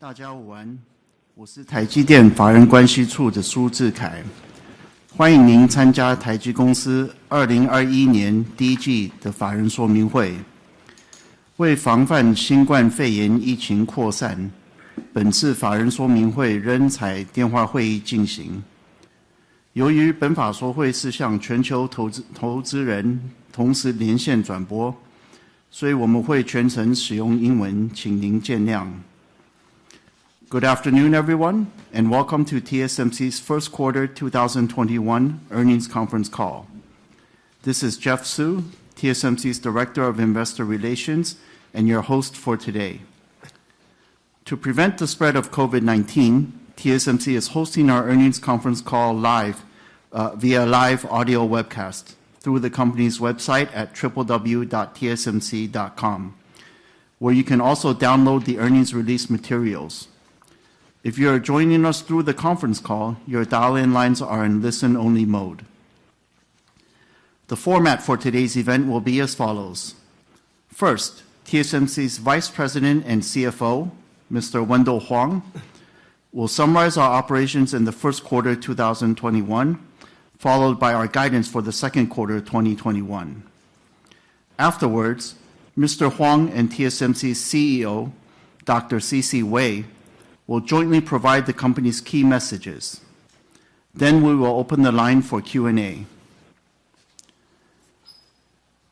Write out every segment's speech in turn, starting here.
大家午安，我是台积电法人关系处的苏志凯，欢迎您参加台积公司2021年第一季的法人说明会。为防范新冠肺炎疫情扩散，本次法人说明会仍采电话会议进行。由于本法说会是向全球投资人同时连线转播，所以我们会全程使用英文，请您见谅。Good afternoon, everyone, and welcome to TSMC's first quarter 2021 earnings conference call. This is Jeff Su, TSMC's Director of Investor Relations, and your host for today. To prevent the spread of COVID-19, TSMC is hosting our earnings conference call live via live audio webcast through the company's website at www.tsmc.com, where you can also download the earnings release materials. If you are joining us through the conference call, your dial-in lines are in listen-only mode. The format for today's event will be as follows. First, TSMC's Vice President and CFO, Mr. Wendell Huang, will summarize our operations in the first quarter 2021, followed by our guidance for the second quarter 2021. Afterwards, Mr. Huang and TSMC's CEO, Dr. C.C. Wei, will jointly provide the company's key messages. Then we will open the line for Q&A.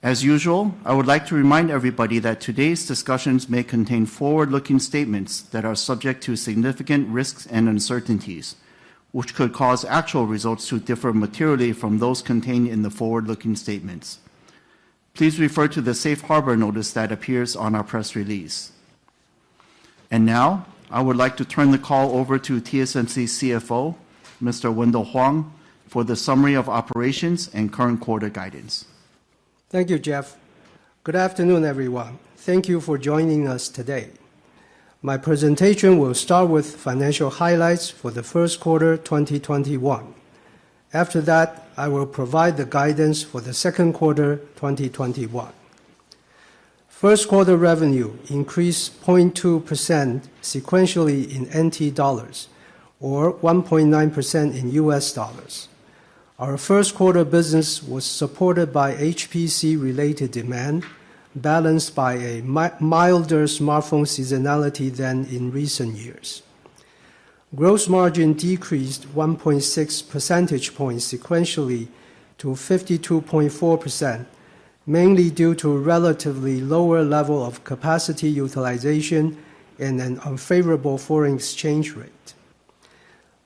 As usual, I would like to remind everybody that today's discussions may contain forward-looking statements that are subject to significant risks and uncertainties, which could cause actual results to differ materially from those contained in the forward-looking statements. Please refer to the safe harbor notice that appears on our press release. And now, I would like to turn the call over to TSMC's CFO, Mr. Wendell Huang, for the summary of operations and current quarter guidance. Thank you, Jeff. Good afternoon, everyone. Thank you for joining us today. My presentation will start with financial highlights for the first quarter 2021. After that, I will provide the guidance for the second quarter 2021. First quarter revenue increased 0.2% sequentially in NT dollars, or 1.9% in US dollars. Our first quarter business was supported by HPC-related demand, balanced by a milder smartphone seasonality than in recent years. Gross margin decreased 1.6 percentage points sequentially to 52.4%, mainly due to relatively lower level of capacity utilization and an unfavorable foreign exchange rate.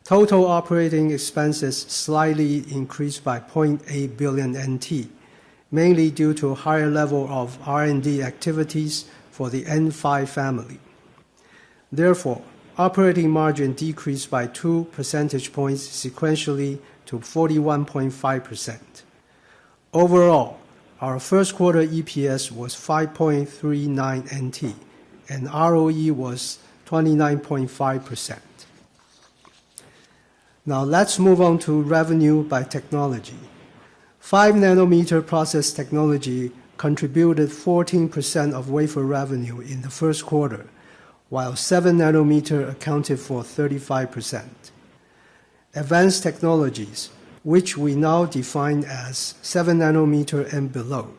Total operating expenses slightly increased by 0.8 billion NT, mainly due to higher level of R&D activities for the N5 family. Therefore, operating margin decreased by 2 percentage points sequentially to 41.5%. Overall, our first quarter EPS was 5.39 NT, and ROE was 29.5%. Now let's move on to revenue by technology. 5-nanometer process technology contributed 14% of wafer revenue in the first quarter, while 7-nanometer accounted for 35%. Advanced technologies, which we now define as 7-nanometer and below,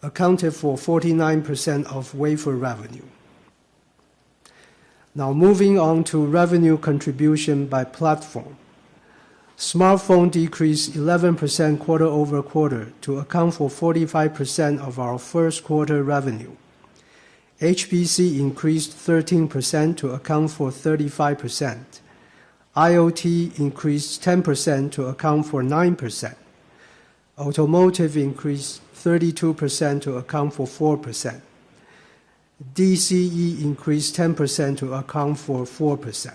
accounted for 49% of wafer revenue. Now moving on to revenue contribution by platform. Smartphone decreased 11% quarter over quarter to account for 45% of our first quarter revenue. HPC increased 13% to account for 35%. IoT increased 10% to account for 9%. Automotive increased 32% to account for 4%. DCE increased 10% to account for 4%.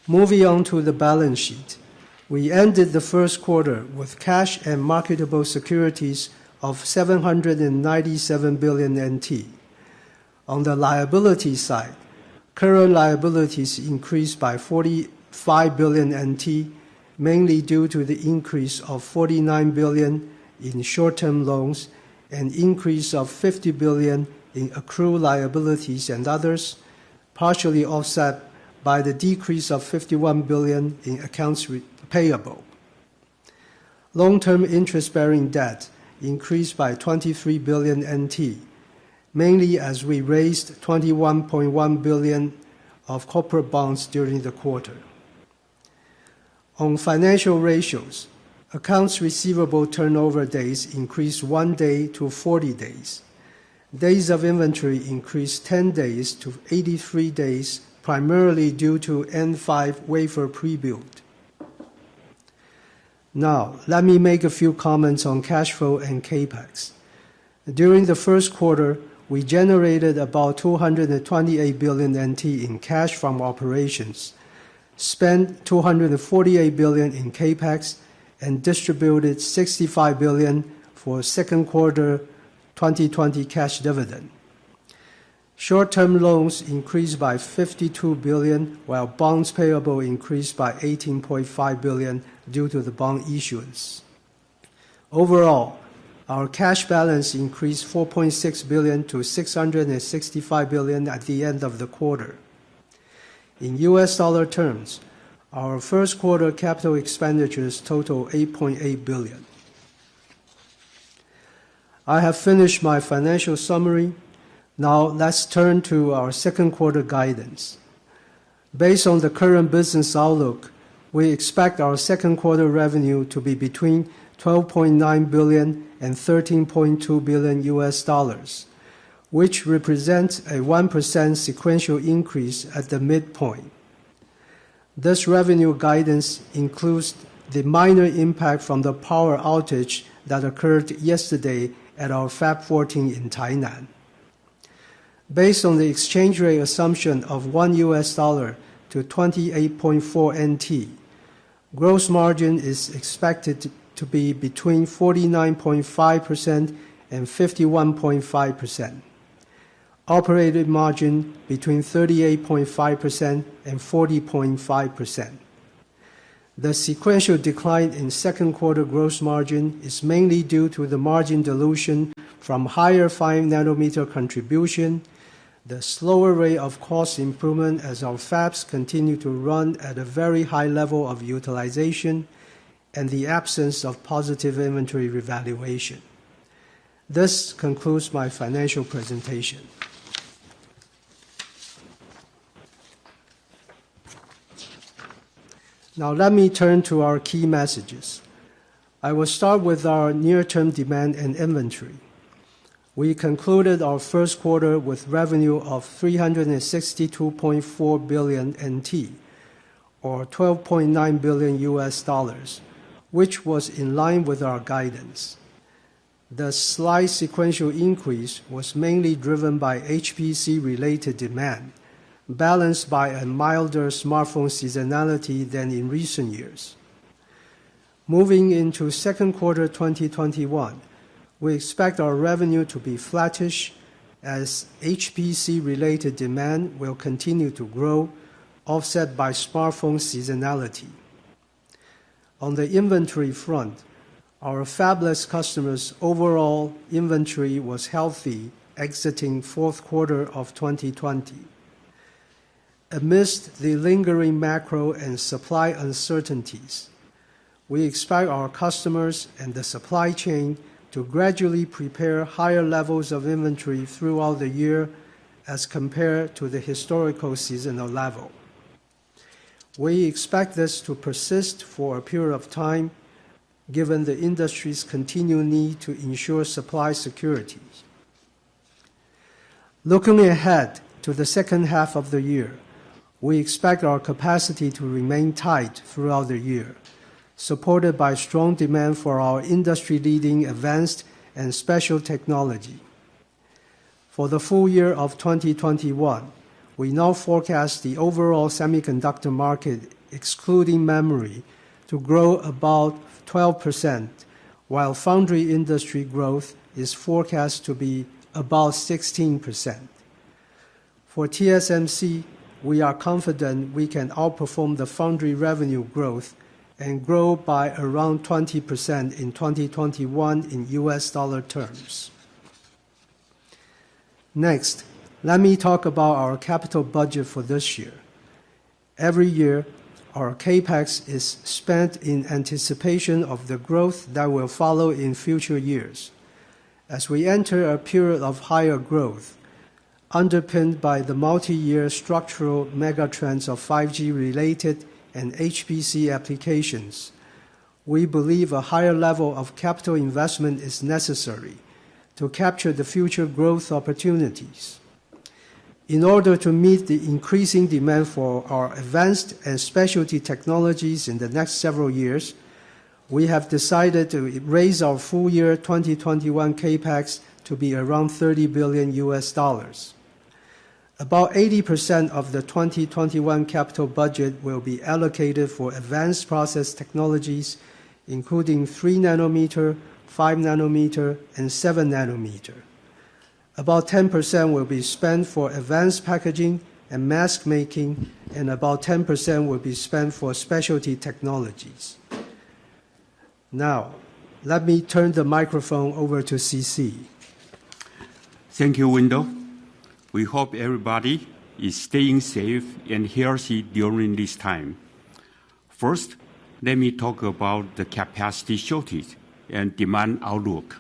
Moving on to the balance sheet, we ended the first quarter with cash and marketable securities of 797 billion NT. On the liability side, current liabilities increased by 45 billion NT, mainly due to the increase of 49 billion in short-term loans, an increase of 50 billion in accrued liabilities and others, partially offset by the decrease of 51 billion in accounts payable. Long-term interest-bearing debt increased by 23 billion NT, mainly as we raised 21.1 billion of corporate bonds during the quarter. On financial ratios, accounts receivable turnover days increased 1 day to 40 days. Days of inventory increased 10 days to 83 days, primarily due to N5 wafer pre-build. Now, let me make a few comments on cash flow and Kpacks. During the first quarter, we generated about 228 billion NT in cash from operations, spent 248 billion in Kpacks, and distributed 65 billion for second quarter 2020 cash dividend. Short-term loans increased by 52 billion, while bonds payable increased by 18.5 billion due to the bond issuance. Overall, our cash balance increased 4.6 billion to 665 billion at the end of the quarter. In US dollar terms, our first quarter capital expenditures total 8.8 billion. I have finished my financial summary. Now let's turn to our second quarter guidance. Based on the current business outlook, we expect our second quarter revenue to be between 12.9 billion and 13.2 billion US dollars, which represents a 1% sequential increase at the midpoint. This revenue guidance includes the minor impact from the power outage that occurred yesterday at our Fab 14 in Tainan. Based on the exchange rate assumption of 1 US dollar to 28.4 NT, gross margin is expected to be between 49.5% and 51.5%. Operating margin between 38.5% and 40.5%. The sequential decline in second quarter gross margin is mainly due to the margin dilution from higher 5nm contribution, the slower rate of cost improvement as our fabs continue to run at a very high level of utilization, and the absence of positive inventory revaluation. This concludes my financial presentation. Now let me turn to our key messages. I will start with our near-term demand and inventory. We concluded our first quarter with revenue of 362.4 billion NT, or 12.9 billion US dollars, which was in line with our guidance. The slight sequential increase was mainly driven by HPC-related demand, balanced by a milder smartphone seasonality than in recent years. Moving into second quarter 2021, we expect our revenue to be flattish as HPC-related demand will continue to grow, offset by smartphone seasonality. On the inventory front, our fabless customers' overall inventory was healthy exiting fourth quarter of 2020. Amidst the lingering macro and supply uncertainties, we expect our customers and the supply chain to gradually prepare higher levels of inventory throughout the year as compared to the historical seasonal level. We expect this to persist for a period of time, given the industry's continued need to ensure supply security. Looking ahead to the second half of the year, we expect our capacity to remain tight throughout the year, supported by strong demand for our industry-leading advanced and special technology. For the full year of 2021, we now forecast the overall semiconductor market, excluding memory, to grow about 12%, while foundry industry growth is forecast to be about 16%. For TSMC, we are confident we can outperform the foundry revenue growth and grow by around 20% in 2021 in US dollar terms. Next, Let me talk about our capital budget for this year. Every year, our Kpacks is spent in anticipation of the growth that will follow in future years. As we enter a period of higher growth, underpinned by the multi-year structural megatrends of 5G-related and HPC applications, we believe a higher level of capital investment is necessary to capture the future growth opportunities. In order to meet the increasing demand for our advanced and specialty technologies in the next several years, we have decided to raise our full year 2021 Kpacks to be around $30 billion. About 80% of the 2021 capital budget will be allocated for advanced process technologies, including 3 nanometer, 5 nanometer, and 7 nanometer. About 10% will be spent for advanced packaging and mask making, and about 10% will be spent for specialty technologies. Now, let me turn the microphone over to CC. Thank you, Wendell. We hope everybody is staying safe and healthy during this time. First, let me talk about the capacity shortage and demand outlook.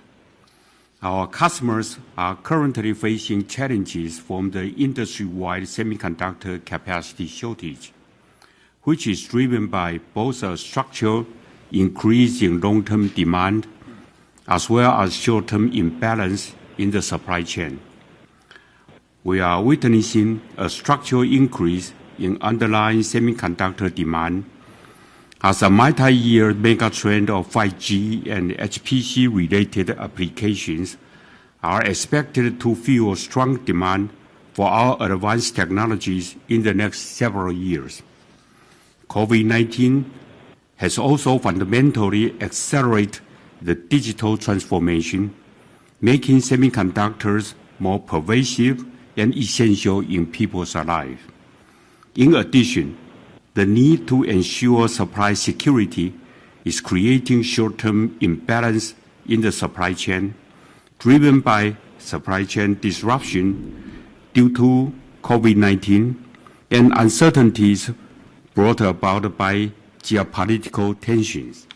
Our customers are currently facing challenges from the industry-wide semiconductor capacity shortage, which is driven by both a structural increase in long-term demand as well as short-term imbalance in the supply chain. We are witnessing a structural increase in underlying semiconductor demand as a multi-year megatrend of 5G and HPC-related applications are expected to fuel strong demand for our advanced technologies in the next several years. COVID-19 has also fundamentally accelerated the digital transformation, making semiconductors more pervasive and essential in people's lives. In addition, the need to ensure supply security is creating short-term imbalance in the supply chain, driven by supply chain disruption due to COVID-19 and uncertainties brought about by geopolitical tensions.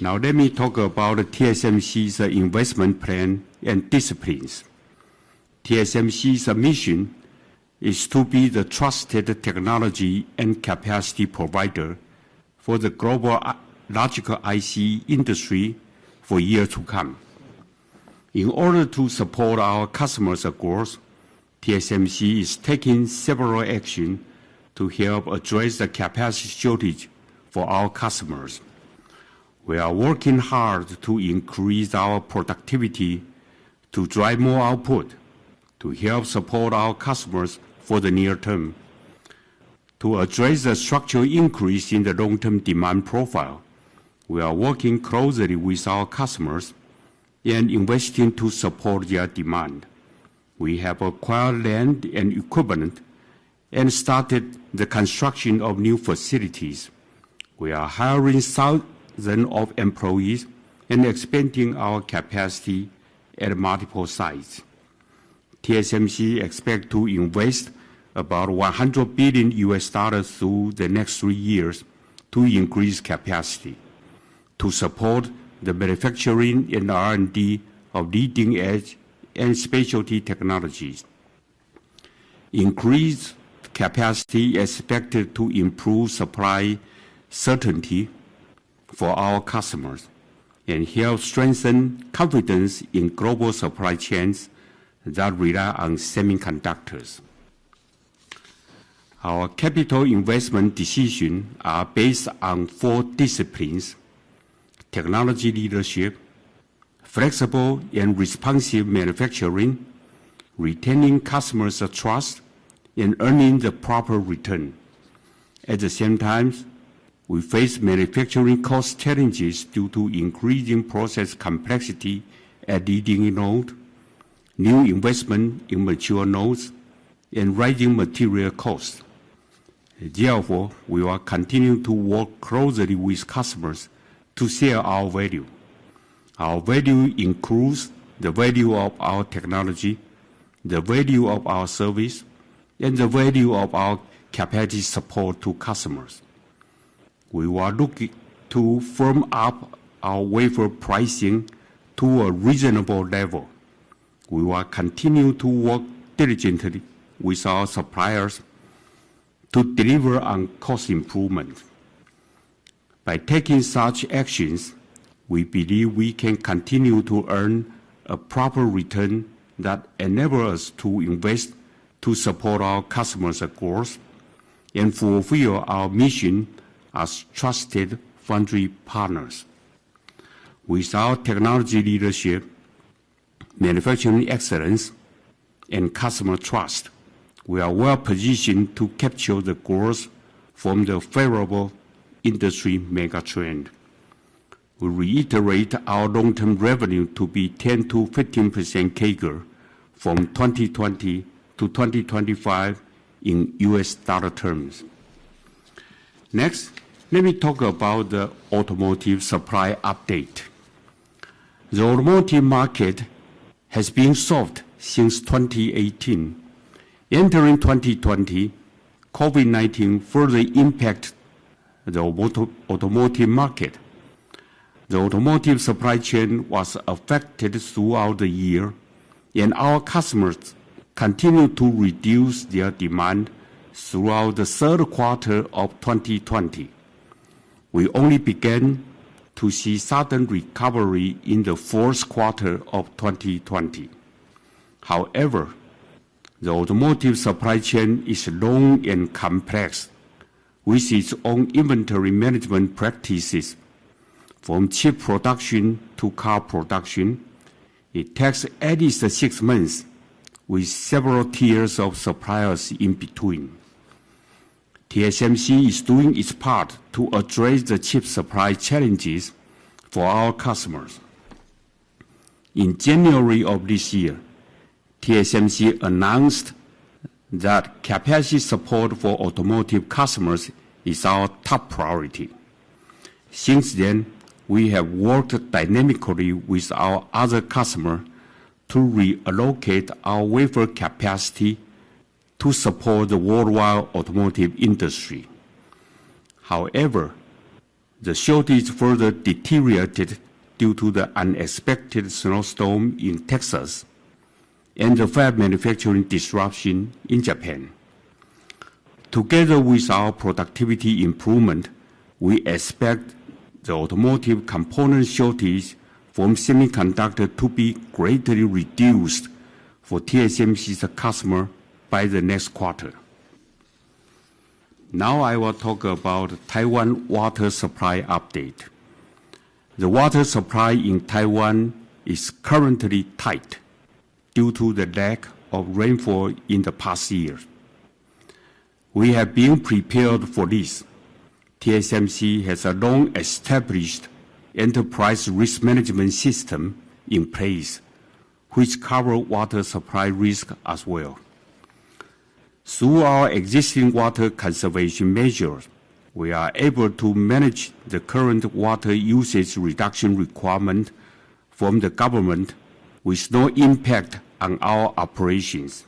Now let me talk about TSMC's investment plan and disciplines. TSMC's mission is to be the trusted technology and capacity provider for the global logical IC industry for years to come. In order to support our customers' growth, TSMC is taking several actions to help address the capacity shortage for our customers. We are working hard to increase our productivity to drive more output, to help support our customers for the near term. To address the structural increase in the long-term demand profile, we are working closely with our customers and investing to support their demand. We have acquired land and equipment and started the construction of new facilities. We are hiring thousands of employees and expanding our capacity at multiple sites. TSMC expects to invest about $100 billion through the next 3 years to increase capacity, to support the manufacturing and R&D of leading-edge and specialty technologies. Increased capacity is expected to improve supply certainty for our customers and help strengthen confidence in global supply chains that rely on semiconductors. Our capital investment decisions are based on 4 disciplines: technology leadership, flexible and responsive manufacturing, retaining customers' trust, and earning the proper return. At the same time, we face manufacturing cost challenges due to increasing process complexity at leading nodes, new investment in mature nodes, and rising material costs. Therefore, we will continue to work closely with customers to share our value. Our value includes the value of our technology, the value of our service, and the value of our capacity support to customers. We will look to firm up our wafer pricing to a reasonable level. We will continue to work diligently with our suppliers to deliver on cost improvement. By taking such actions, we believe we can continue to earn a proper return that enables us to invest to support our customers' growth and fulfill our mission as trusted foundry partners. With our technology leadership, manufacturing excellence, and customer trust, we are well positioned to capture the growth from the favorable industry megatrend. We reiterate our long-term revenue to be 10 to 15% CAGR from 2020 to 2025 in US dollar terms. Next, let me talk about the automotive supply update. The automotive market has been soft since 2018. Entering 2020, COVID-19 further impacted the automotive market. The automotive supply chain was affected throughout the year, and our customers continued to reduce their demand throughout the third quarter of 2020. We only began to see sudden recovery in the fourth quarter of 2020. However, the automotive supply chain is long and complex, with its own inventory management practices. From chip production to car production, it takes at least 6 months, with several tiers of suppliers in between. Tsmc is doing its part to address the chip supply challenges for our customers. In January of this year, Tsmc announced that capacity support for automotive customers is our top priority. Since then, we have worked dynamically with our other customers to reallocate our wafer capacity to support the worldwide automotive industry. However, the shortage further deteriorated due to the unexpected snowstorm in Texas and the fab manufacturing disruption in Japan. Together with our productivity improvement, we expect the automotive component shortage from semiconductor to be greatly reduced for TSMC's customer by the next quarter. Now I will talk about Taiwan water supply update. The water supply in Taiwan is currently tight due to the lack of rainfall in the past year. We have been prepared for this. TSMC has a long-established enterprise risk management system in place, which covers water supply risk as well. Through our existing water conservation measures, we are able to manage the current water usage reduction requirement from the government with no impact on our operations.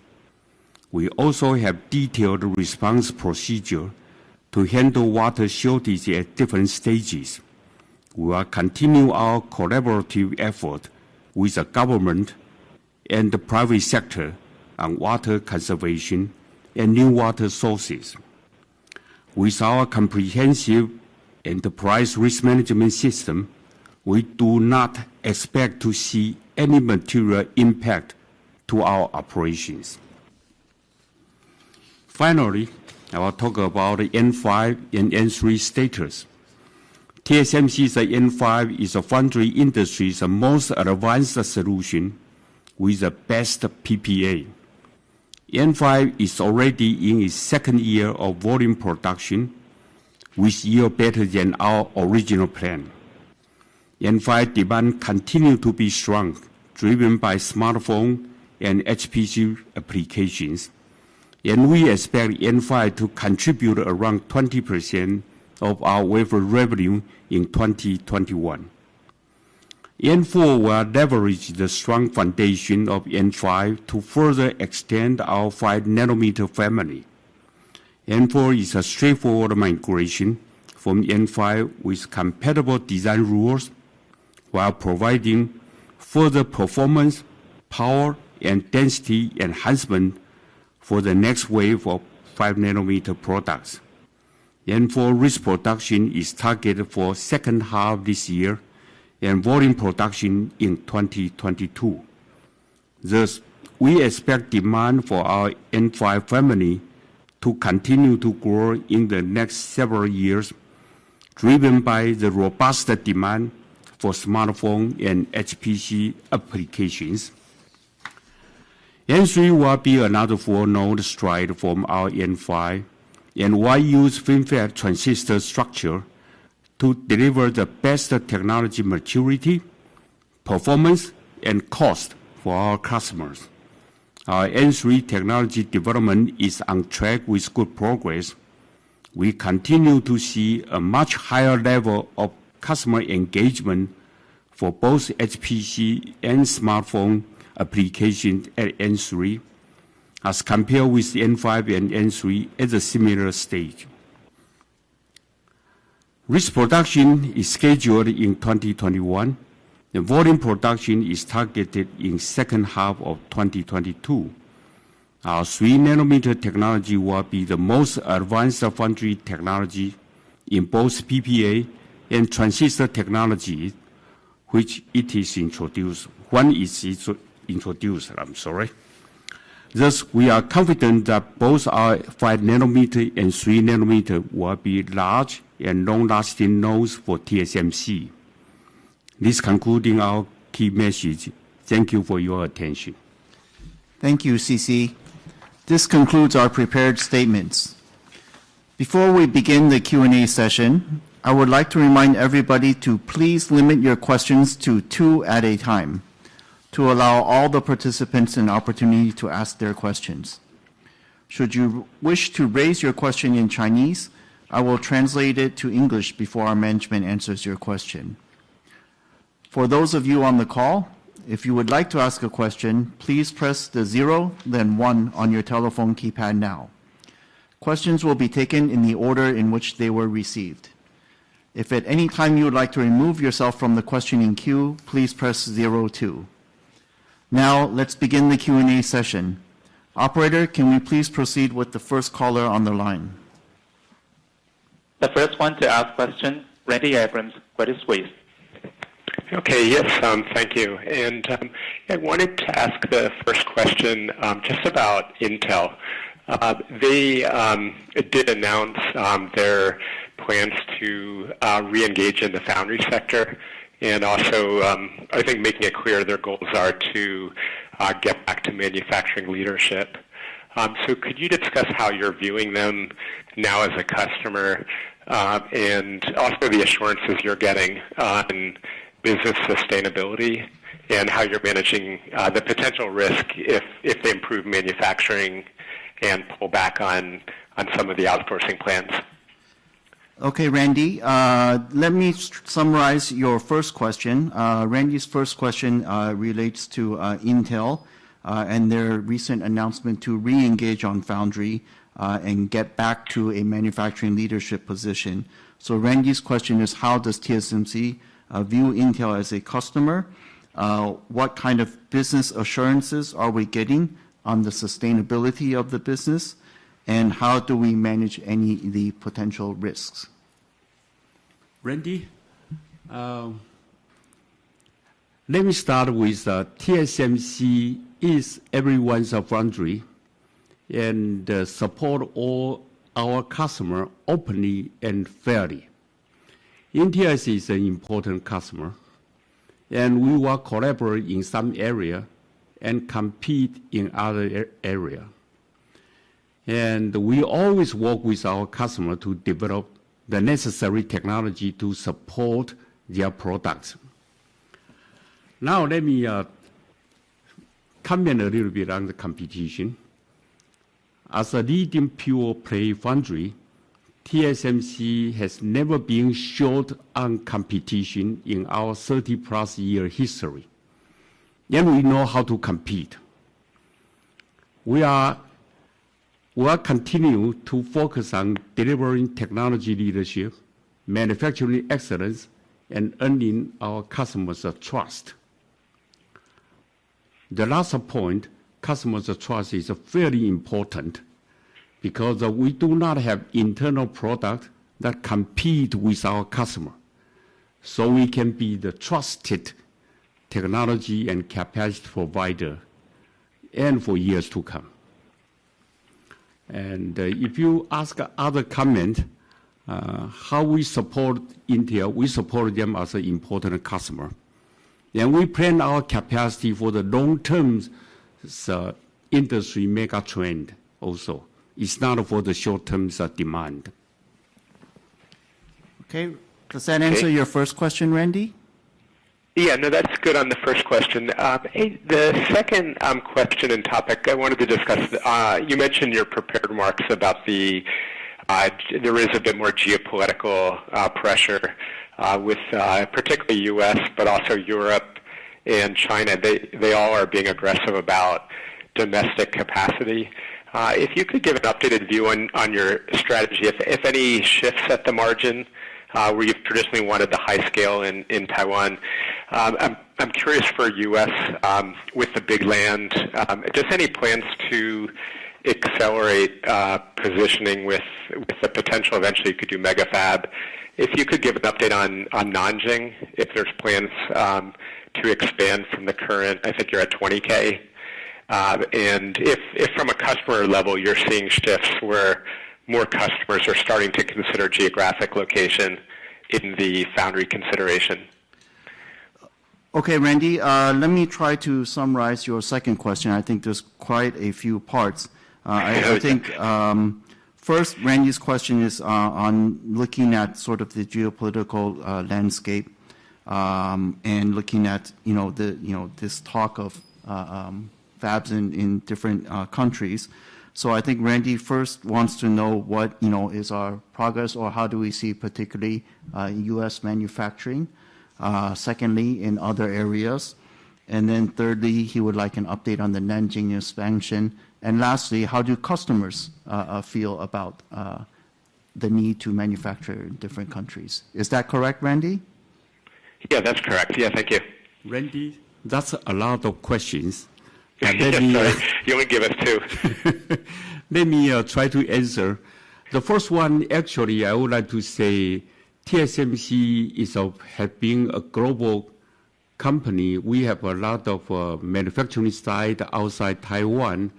We also have detailed response procedure to handle water shortage at different stages. We will continue our collaborative effort with the government and the private sector on water conservation and new water sources. With our comprehensive enterprise risk management system, we do not expect to see any material impact to our operations. Finally, I will talk about the N5 and N3 status. TSMC's N5 is the foundry industry's most advanced solution with the best PPA. N5 is already in its second year of volume production, with yield better than our original plan. N5 demand continues to be strong, driven by smartphone and HPC applications, and we expect N5 to contribute around 20% of our wafer revenue in 2021. N4 will leverage the strong foundation of N5 to further extend our 5nm family. N4 is a straightforward migration from N5 with compatible design rules while providing further performance, power, and density enhancement for the next wave of 5nm products. N4 risk production is targeted for second half this year and volume production in 2022. Thus, we expect demand for our N5 family to continue to grow in the next several years, driven by the robust demand for smartphone and HPC applications. N3 will be another 4-node stride from our N5, and will use FinFET transistor structure to deliver the best technology maturity, performance, and cost for our customers. Our N3 technology development is on track with good progress. We continue to see a much higher level of customer engagement for both HPC and smartphone applications at N3 as compared with N5 and N3 at a similar stage. Risk production is scheduled in 2021. The volume production is targeted in second half of 2022. Our 3nm technology will be the most advanced foundry technology in both PPA and transistor technology, which it is introduced. When it's introduced, Thus, we are confident that both our 5nm and 3nm will be large and long-lasting nodes for TSMC. This concluding our key message. Thank you for your attention. Thank you, CC. This concludes our prepared statements. Before we begin the Q&A session, I would like to remind everybody to please limit your questions to 2 at a time, to allow all the participants an opportunity to ask their questions. Should you wish to raise your question in Chinese, I will translate it to English before our management answers your question. For those of you on the call, if you would like to ask a question, please press the 0, then 1 on your telephone keypad now. Questions will be taken in the order in which they were received. If at any time you would like to remove yourself from the questioning queue, please press 02. Now, let's begin the Q&A session. Operator, can we please proceed with the first caller on the line? The first one to ask question, Randy Abrams, Credit Suisse. Okay, yes, thank you. And I wanted to ask the first question just about Intel. They did announce their plans to re-engage in the foundry sector, and also, I think, making it clear their goals are to get back to manufacturing leadership. So could you discuss how you're viewing them now as a customer, and also the assurances you're getting on business sustainability, and how you're managing the potential risk if they improve manufacturing and pull back on some of the outsourcing plans? Okay, Randy, let me summarize your first question. Randy's first question relates to Intel and their recent announcement to re-engage on foundry and get back to a manufacturing leadership position. So Randy's question is, how does TSMC view Intel as a customer? What kind of business assurances are we getting on the sustainability of the business? And how do we manage any of the potential risks? Randy, let me start with TSMC is everyone's foundry and support all our customers openly and fairly. Intel is an important customer, and we will collaborate in some area and compete in other area. And we always work with our customer to develop the necessary technology to support their products. Now let me comment a little bit on the competition. As a leading pure play foundry, TSMC has never been short on competition in our 30-plus year history, and we know how to compete. We are continue to focus on delivering technology leadership, manufacturing excellence, and earning our customers' trust. The last point, customers' trust, is very important because we do not have internal product that compete with our customer. So we can be the trusted technology and capacity provider and for years to come. And if you ask other comment, how we support Intel, we support them as an important customer. And we plan our capacity for the long-term industry mega trend also. It's not for the short-term demand. Okay, does that answer your first question, Randy? Yeah, no, that's good on the first question. The second question and topic I wanted to discuss, you mentioned your prepared remarks about there is a bit more geopolitical pressure with particularly U.S., but also Europe and China. They all are being aggressive about domestic capacity. If you could give an updated view on your strategy, if any shifts at the margin, where you've traditionally wanted the high scale in Taiwan. I'm curious for U.S. With the big land, just any plans to accelerate positioning with the potential eventually you could do mega fab. If you could give an update on Nanjing, if there's plans to expand from the current, I think you're at 20K. And if from a customer level you're seeing shifts where more customers are starting to consider geographic location in the foundry consideration. Okay, Randy, let me try to summarize your second question. I think there's quite a few parts. I think first, Randy's question is on looking at sort of the geopolitical landscape and looking at this talk of fabs in different countries. So I think Randy first wants to know what is our progress, or how do we see particularly U.S. manufacturing. Secondly, in other areas, and then thirdly, he would like an update on the Nanjing expansion. And lastly, how do customers feel about the need to manufacture in different countries? Is that correct, Randy? Yeah, that's correct. Yeah, thank you. Randy, that's a lot of questions. Sorry, you only give us two. Let me try to answer. The first one, actually, I would like to say TSMC has been a global company. We have a lot of manufacturing sites outside Taiwan,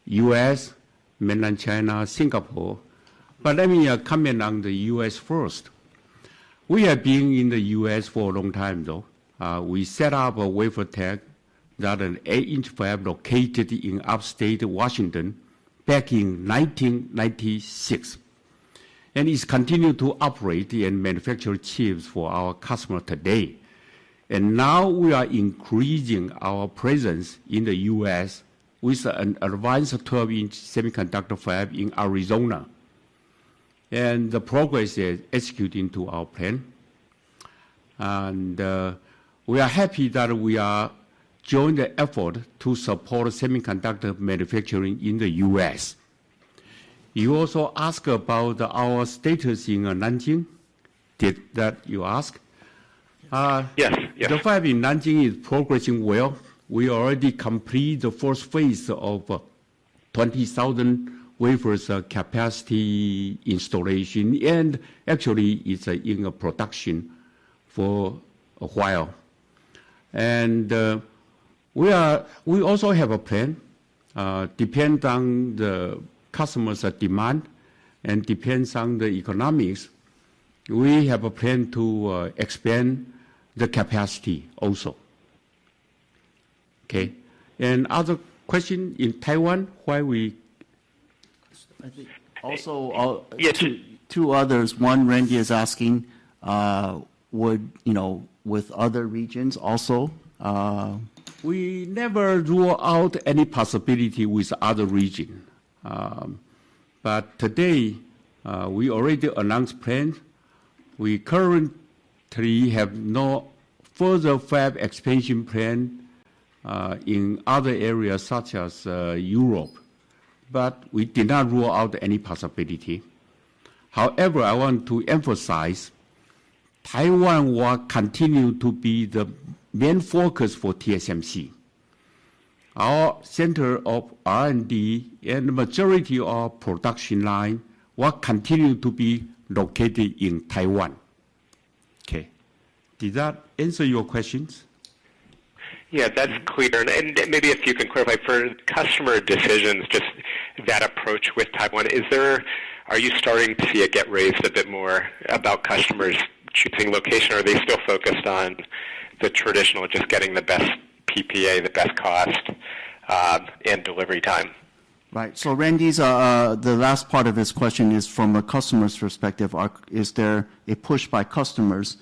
U.S., mainland China, Singapore. But let me comment on the U.S. first. We have been in the U.S. for a long time, though. We set up a WaferTech, that an 8-inch fab located in upstate Washington back in 1996. And it's continued to operate and manufacture chips for our customer today. And now we are increasing our presence in the U.S. with an advanced 12-inch semiconductor fab in Arizona. And the progress is executing to our plan. And we are happy that we are join the effort to support semiconductor manufacturing in the U.S. You also asked about our status in Nanjing. Did that you ask? Yes. The fab in Nanjing is progressing well. We already complete the first phase of 20,000 wafers capacity installation, and actually it's in production for a while. And we also have a plan, depend on the customer's demand and depends on the economics. We have a plan to expand the capacity also. Okay. And other question in Taiwan, why we? I think also two others. One, Randy is asking, would with other regions also? We never rule out any possibility with other region. But today, We already announced plans. We currently have no further fab expansion plan in other areas such as Europe, but we did not rule out any possibility. However, I want to emphasize Taiwan will continue to be the main focus for TSMC. Our center of R&D and the majority of production line will continue to be located in Taiwan. Okay. Did that answer your questions? Yeah, that's clear. And maybe if you can clarify, for customer decisions, just that approach with Taiwan, are you starting to see it get raised a bit more about customers choosing location, or are they still focused on the traditional, just getting the best PPA, the best cost, and delivery time? Right. So Randy's the last part of his question is from a customer's perspective. Is there a push by customers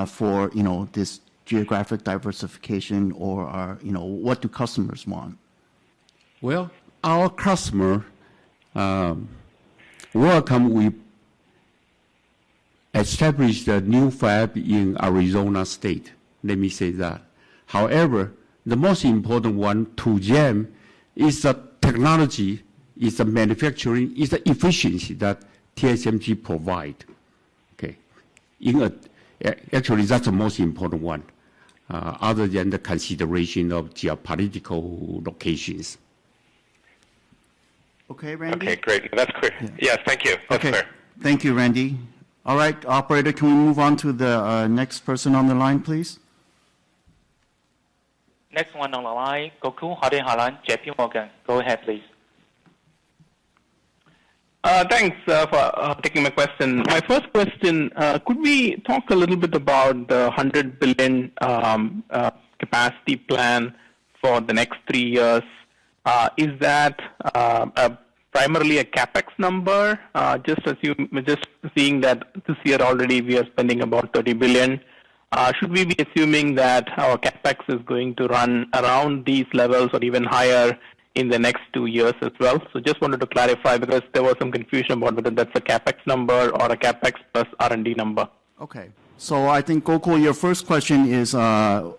for this geographic diversification, or what do customers want? Well, our customer welcome we established a new fab in Arizona State. Let me say that. However, the most important one to them is the technology, is the manufacturing, is the efficiency that TSMC provide. Okay, actually that's the most important one, other than the consideration of geopolitical locations. Okay, Randy. Okay, great. That's clear. Yeah. Yes, thank you. That's okay. clear. Thank you, Randy. All right, operator, can we move on to the next person on the line, please? Next one on the line, Gokul Hariharan, JP Morgan. Go ahead, please. Thanks for taking my question. My first question, could we talk a little bit about the $100 billion capacity plan for the next 3 years? Is that primarily a Kpacks number? Just seeing that this year already we are spending about $30 billion. Should we be assuming that our Kpacks is going to run around these levels or even higher in the next 2 years as well? So just wanted to clarify, because there was some confusion about whether that's a Kpacks number or a Kpacks plus R&D number. Okay. So I think, Gokul, your first question is that,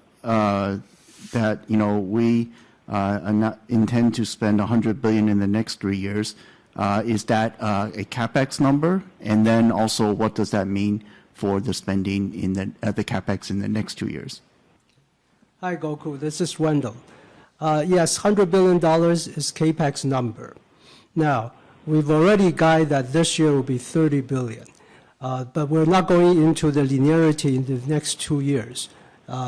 we intend to spend $100 billion in the next 3 years. Is that a Kpacks number? And then also, what does that mean for the spending in the Kpacks in the next 2 years? Hi, Gokul. This is Wendell. Yes, $100 billion is Kpacks number. Now, we've already guided that this year will be $30 billion, but we're not going into the linearity in the next 2 years.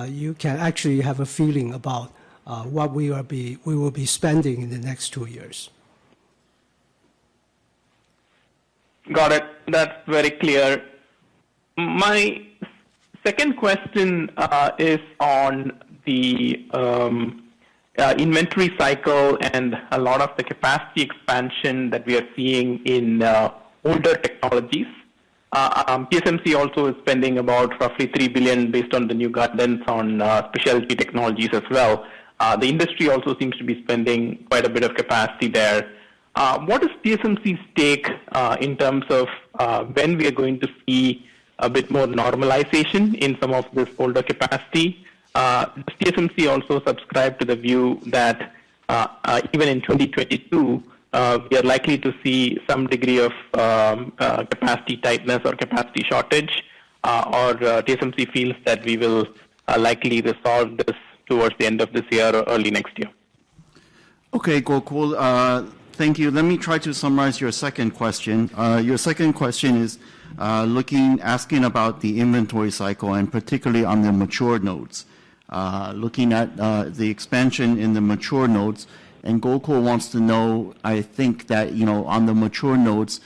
You can actually have a feeling about what we will be spending in the next 2 years. Got it. That's very clear. My second question is on the inventory cycle and a lot of the capacity expansion that we are seeing in older technologies. TSMC also is spending about roughly $3 billion based on the new guidance on specialty technologies as well. The industry also seems to be spending quite a bit of capacity there. What is TSMC's take in terms of when we are going to see a bit more normalization in some of this older capacity? Does TSMC also subscribe to the view that even in 2022, we are likely to see some degree of capacity tightness or capacity shortage, or TSMC feels that we will likely resolve this towards the end of this year or early next year? Okay, Gokul. Thank you. Let me try to summarize your second question. Your second question is asking about the inventory cycle, and particularly on the mature nodes. Looking at the expansion in the mature nodes, and Gokul wants to know, I think that, on the mature nodes,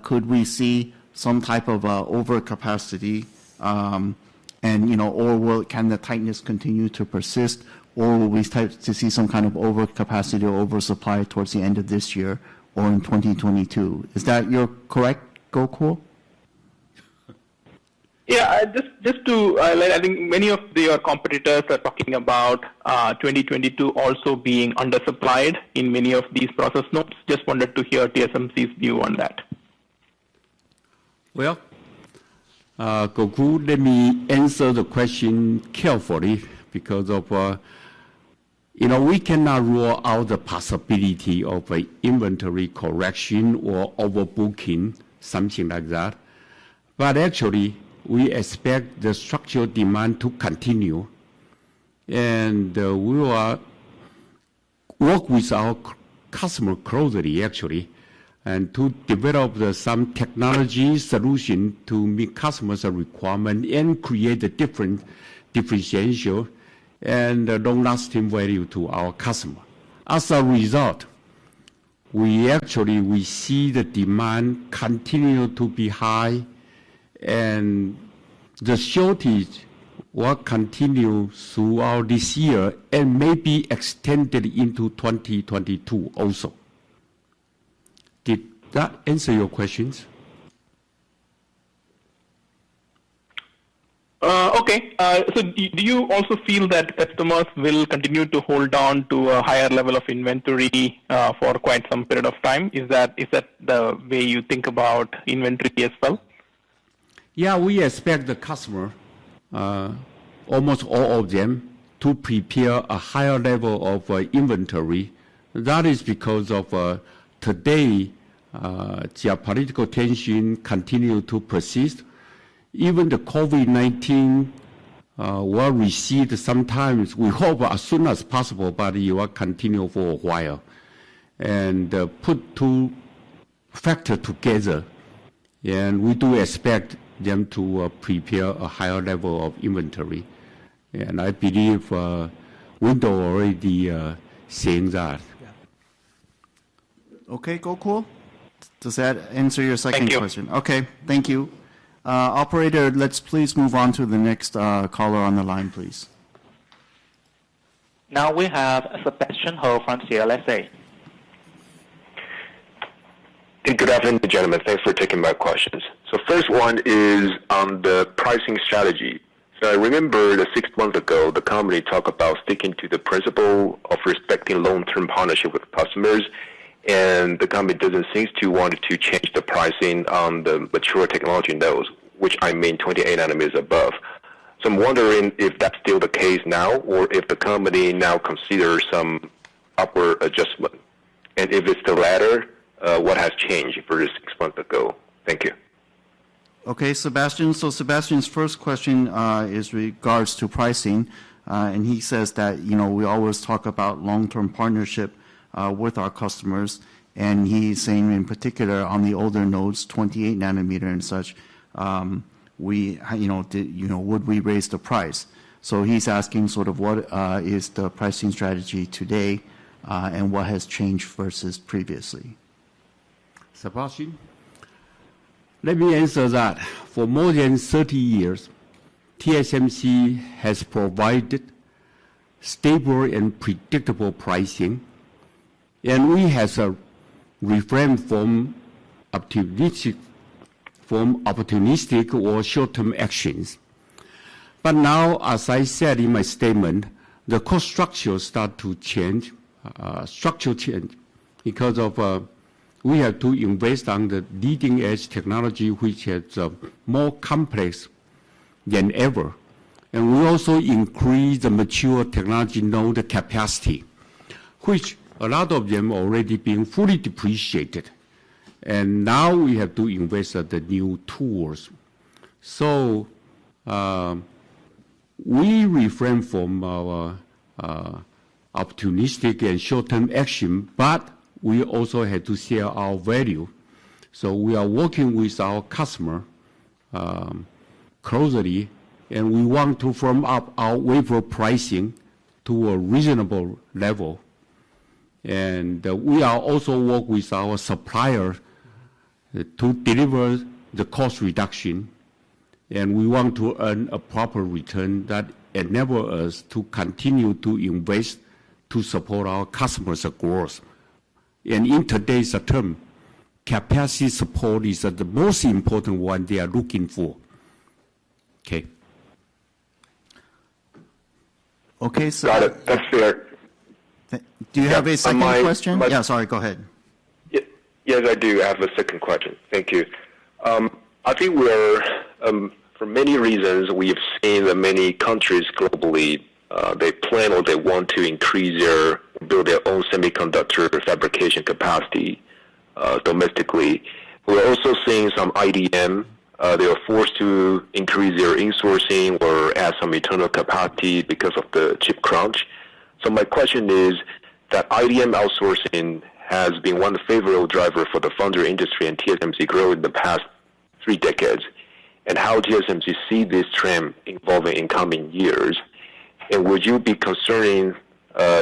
could we see some type of overcapacity, or can the tightness continue to persist, or will we start to see some kind of overcapacity or oversupply towards the end of this year or in 2022? Is that correct, Gokul? Yeah, just to I think many of your competitors are talking about 2022 also being undersupplied in many of these process nodes. Just wanted to hear TSMC's view on that. Well, Goku, let me answer the question carefully because of, we cannot rule out the possibility of an inventory correction or overbooking, something like that. But actually, we expect the structural demand to continue, and we will work with our customer closely, actually, and to develop some technology solution to meet customers' requirement and create a different differentiation and long-lasting value to our customer. As a result, we see the demand continue to be high, and the shortage will continue throughout this year and may be extended into 2022 also. Did that answer your questions? Okay. So do you also feel that customers will continue to hold on to a higher level of inventory for quite some period of time? Is that the way you think about inventory as well? Yeah, we expect the customer, almost all of them, to prepare a higher level of inventory. That is because of today, geopolitical tension continue to persist. Even the COVID-19 will recede sometimes. We hope as soon as possible, but it will continue for a while. And put two factors together, and we do expect them to prepare a higher level of inventory. And I believe Window already saying that. Okay, Gokul? Does that answer your second Thank you. question? Okay, thank you. Operator, let's please move on to the next caller on the line, please. Now we have Sebastian Ho from CLSA. Hey, good afternoon, gentlemen. Thanks for taking my questions. So first one is on the pricing strategy. So I remember 6 months ago, the company talked about sticking to the principle of respecting long-term partnership with customers, and the company doesn't seem to want to change the pricing on the mature technology nodes, which I mean 28 nanometers above. So I'm wondering if that's still the case now, or if the company now considers some upward adjustment. And if it's the latter, what has changed versus 6 months ago? Thank you. Okay, Sebastian. So Sebastian's first question is regards to pricing, and he says that we always talk about long-term partnership with our customers, and he's saying in particular on the older nodes, 28 nanometer and such, would we raise the price? So he's asking sort of what is the pricing strategy today, and what has changed versus previously. Sebastian, let me answer that. For more than 30 years, TSMC has provided stable and predictable pricing, and we have refrained from opportunistic or short-term actions. But now, as I said in my statement, the cost structure start to change, structural change, because of we have to invest on the leading-edge technology, which is more complex than ever. And we also increase the mature technology node capacity, which a lot of them already being fully depreciated. And now we have to invest in the new tools. So we refrain from our opportunistic and short-term action, but we also have to share our value. So we are working with our customer closely, and we want to firm up our wafer pricing to a reasonable level. And we are also work with our supplier to deliver the cost reduction, and we want to earn a proper return that enable us to continue to invest to support our customers' growth. And in today's term, capacity support is the most important one they are looking for. Okay. Okay, so Got it. That's fair. Do you have a second question? Yeah, sorry, go ahead. Yes, I do have a second question. Thank you. I think we're, for many reasons, we've seen that many countries globally, they plan or they want to build their own semiconductor fabrication capacity domestically. We're also seeing some IDM. They are forced to increase their insourcing or add some internal capacity because of the chip crunch. So my question is that IDM outsourcing has been one favorable driver for the foundry industry and TSMC growth in the past 3 decades, and how TSMC see this trend evolving in coming years. And would you be concerning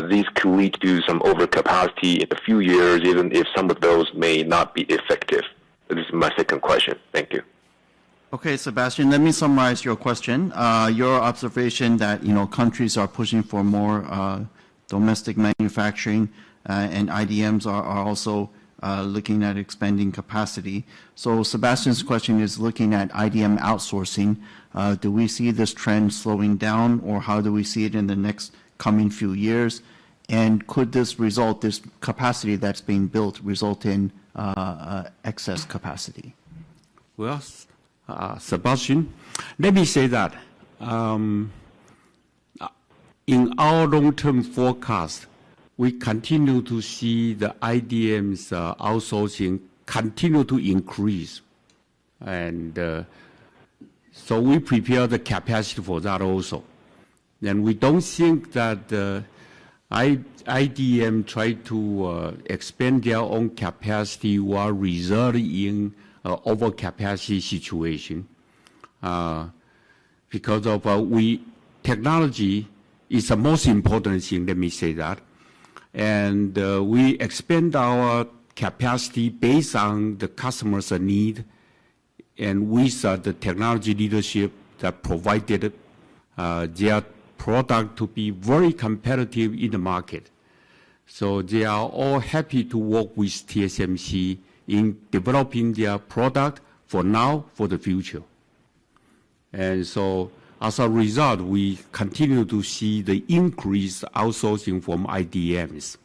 these could lead to some overcapacity in a few years, even if some of those may not be effective? This is my second question. Thank you. Okay, Sebastian, let me summarize your question. Your observation that, countries are pushing for more domestic manufacturing and IDMs are also looking at expanding capacity. So Sebastian's question is looking at IDM outsourcing. Do we see this trend slowing down, or how do we see it in the next coming few years? And could this capacity that's being built result in excess capacity? Well, Sebastian, let me say that in our long-term forecast, we continue to see the IDM's outsourcing continue to increase. And so we prepare the capacity for that also. And we don't think that IDM try to expand their own capacity will result in overcapacity situation. Because of technology is the most important thing, let me say that. And we expand our capacity based on the customer's need and with the technology leadership that provided their product to be very competitive in the market. So they are all happy to work with TSMC in developing their product for now, for the future. And so as a result, we continue to see the increased outsourcing from IDMs.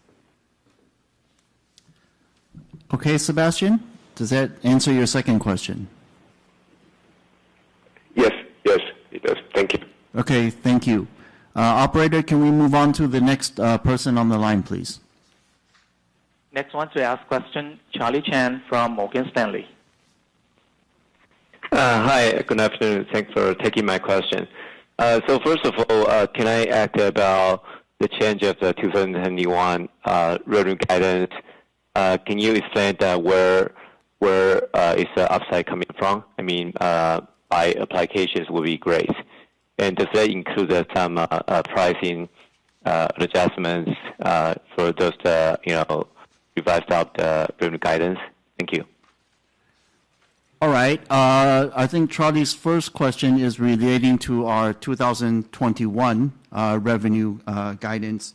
Okay, Sebastian, does that answer your second question? Yes, it does. Thank you. Okay, thank you. Operator, can we move on to the next person on the line, please? Next one to ask question, Charlie Chan from Morgan Stanley. Hi, good afternoon. Thanks for taking my question. So first of all, can I ask about the change of the 2021 revenue guidance? Can you explain that where is the upside coming from? I mean, by applications would be great. And does that include some pricing adjustments for those revised out revenue guidance? Thank you. All right. I think Charlie's first question is relating to our 2021 revenue guidance,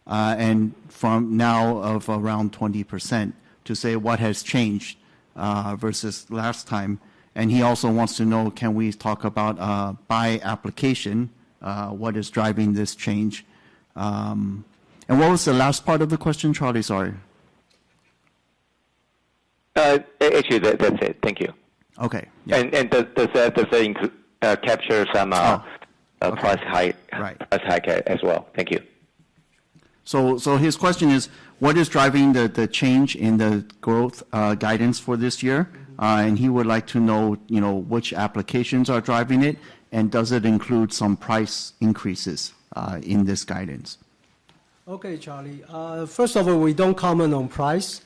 and from now of around 20%, to say what has changed versus last time. And he also wants to know, can we talk about by application, what is driving this change? And what was the last part of the question, Charlie? Sorry. Actually, that's it. Thank you. Okay. Yeah. And does that capture some price hike? Right. Price hike as well. Thank you. So his question is, what is driving the change in the growth guidance for this year? And he would like to know, which applications are driving it, and does it include some price increases in this guidance? Okay, Charlie. First of all, we don't comment on price.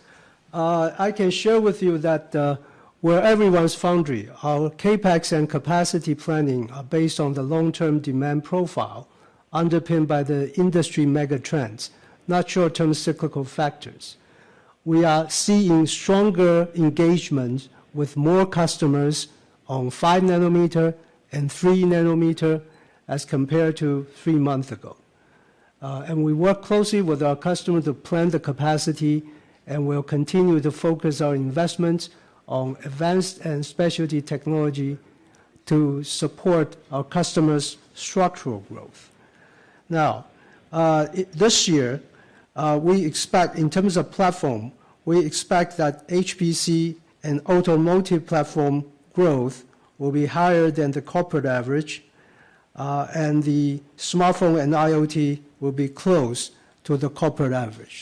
I can share with you that where everyone's foundry, our Kpacks and capacity planning are based on the long-term demand profile, underpinned by the industry mega trends, not short-term cyclical factors. We are seeing stronger engagement with more customers on 5 nanometer and 3 nanometer as compared to 3 months ago. And we work closely with our customers to plan the capacity, and we'll continue to focus our investments on advanced and specialty technology to support our customers' structural growth. Now, this year, we expect, in terms of platform, we expect that HPC and automotive platform growth will be higher than the corporate average, and the smartphone and IoT will be close to the corporate average.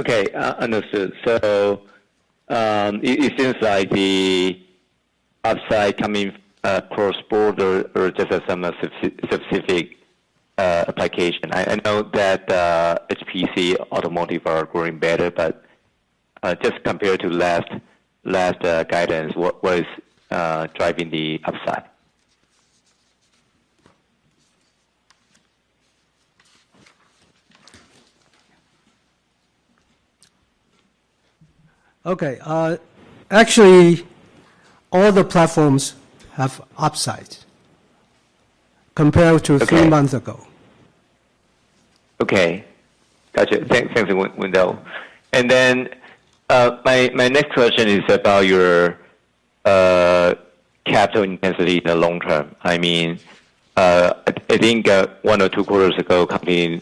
Okay, understood. So it seems like the upside coming cross-border or just some specific application. I know that HPC, Automotive are growing better, but just compared to last guidance, what was driving the upside? Okay, actually, all the platforms have upside compared to 3 months ago. Okay, gotcha. Thanks, Wendell. And then my next question is about your capital intensity in the long term. I mean, I think 1 or 2 quarters ago, company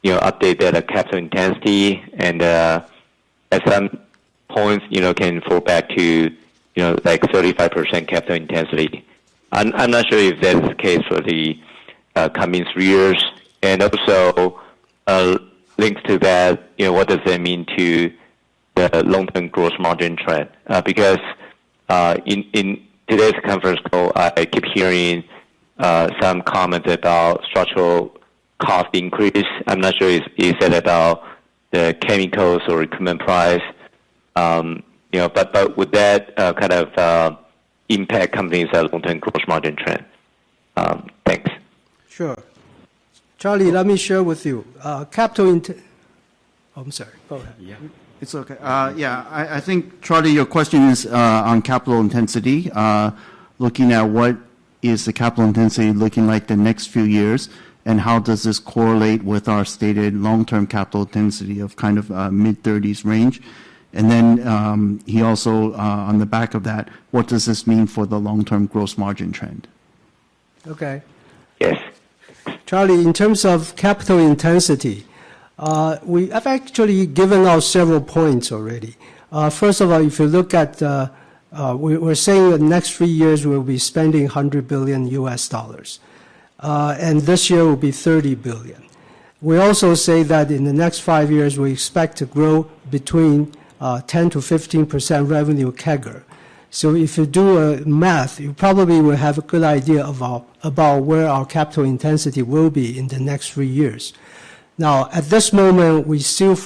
updated the capital intensity, and at some points, can fall back to like 35% capital intensity. I'm not sure if that's the case for the coming 3 years. And also, linked to that, what does that mean to the long-term gross margin trend? Because in today's conference call, I keep hearing some comments about structural cost increase. I'm not sure is that about the chemicals or equipment price. But would that kind of impact companies' long-term gross margin trend? Thanks. Sure. Charlie, let me share with you. I'm sorry. Go ahead. Yeah. It's okay. I think, Charlie, your question is on capital intensity, looking at what is the capital intensity looking like the next few years, and how does this correlate with our stated long-term capital intensity of kind of mid-30s range. And then he also, on the back of that, what does this mean for the long-term gross margin trend? Okay. Yes. Charlie, in terms of capital intensity, we have actually given out several points already. First of all, if you look at, we're saying the next 3 years we'll be spending $100 billion US dollars. And this year will be $30 billion. We also say that in the next 5 years we expect to grow between 10 to 15% revenue CAGR. So if you do math, you probably will have a good idea about where our capital intensity will be in the next 3 years. Now, at this moment, we still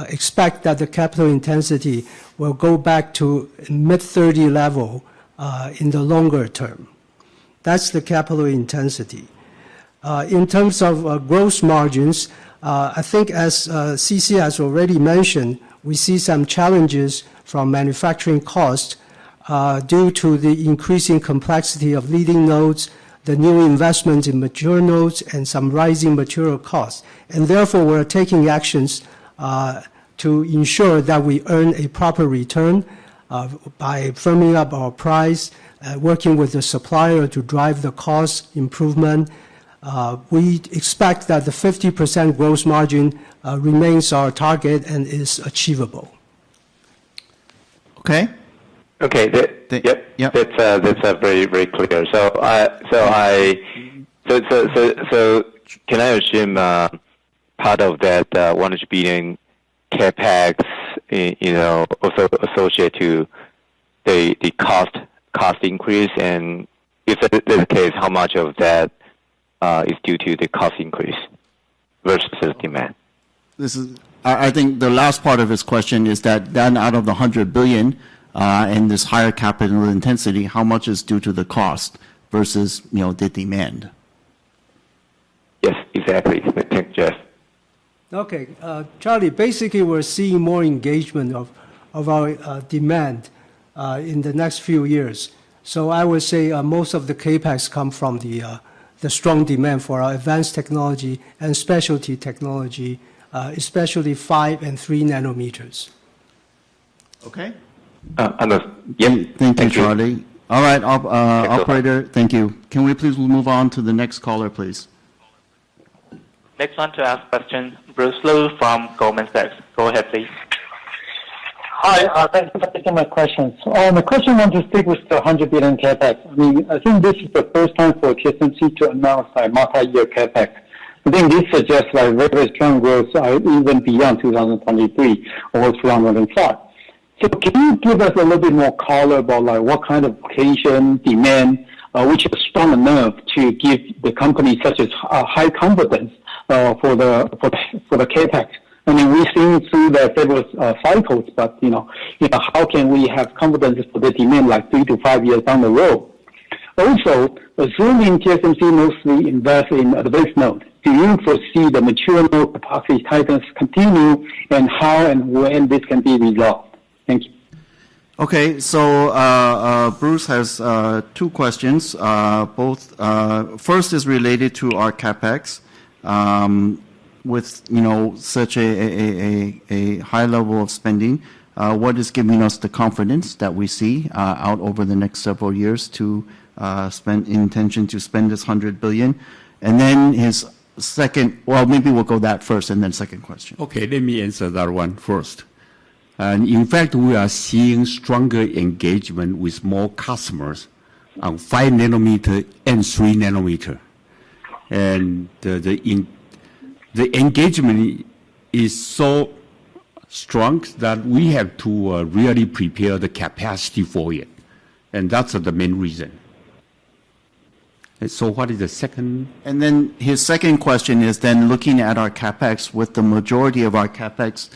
expect that the capital intensity will go back to mid-30 level in the longer term. That's the capital intensity. In terms of gross margins, I think as CC has already mentioned, we see some challenges from manufacturing costs due to the increasing complexity of leading nodes, the new investment in mature nodes, and some rising material costs. And therefore, we're taking actions to ensure that we earn a proper return by firming up our price, working with the supplier to drive the cost improvement. We expect that the 50% gross margin remains our target and is achievable. Okay. Okay. Yep. That's very very clear. So can I assume part of that 100 billion Kpacks, also associated to the cost increase, and if that is the case, how much of that is due to the cost increase versus demand? I think the last part of his question is that then out of the 100 billion and this higher capital intensity, how much is due to the cost versus the demand? Yes, exactly. Thanks, Jeff. Okay, Charlie. Basically, we're seeing more engagement of our demand in the next few years. So I would say most of the Kpacks come from the strong demand for our advanced technology and specialty technology, especially 5 and 3 nanometers. Okay. Yep. Thank you, Charlie. All right, operator, thank you. Can we please move on to the next caller, please? Next one to ask question, Bruce Lu from Goldman Sachs. Go ahead, please. Hi, thank you for taking my questions. My question wants to stick with the 100 billion Kpacks. I mean, I think this is the first time for Tsmc to announce a multi-year Kpacks. I think this suggests like very strong growth even beyond 2023 or 2005. So can you give us a little bit more color about like what kind of application demand which is strong enough to give the company such as high confidence for the Kpacks? I mean, we've seen through the several cycles, but how can we have confidence for the demand like 3 to 5 years down the road? Also, assuming TSMC mostly invest in advanced nodes, do you foresee the mature node capacity tightness continue, and how and when this can be resolved? Thank you. Okay, so Bruce has two questions. Both first is related to our Kpacks. With such a high level of spending, what is giving us the confidence that we see out over the next several years to intention to spend this $100 billion? And then his second, well, maybe we'll go that first and then second question. Okay, let me answer that one first. And in fact, we are seeing stronger engagement with more customers on 5 nanometer and 3 nanometer. And the engagement is so strong that we have to really prepare the capacity for it. And that's the main reason. And so what is the second? And then his second question is then looking at our Kpacks, with the majority of our Kpacks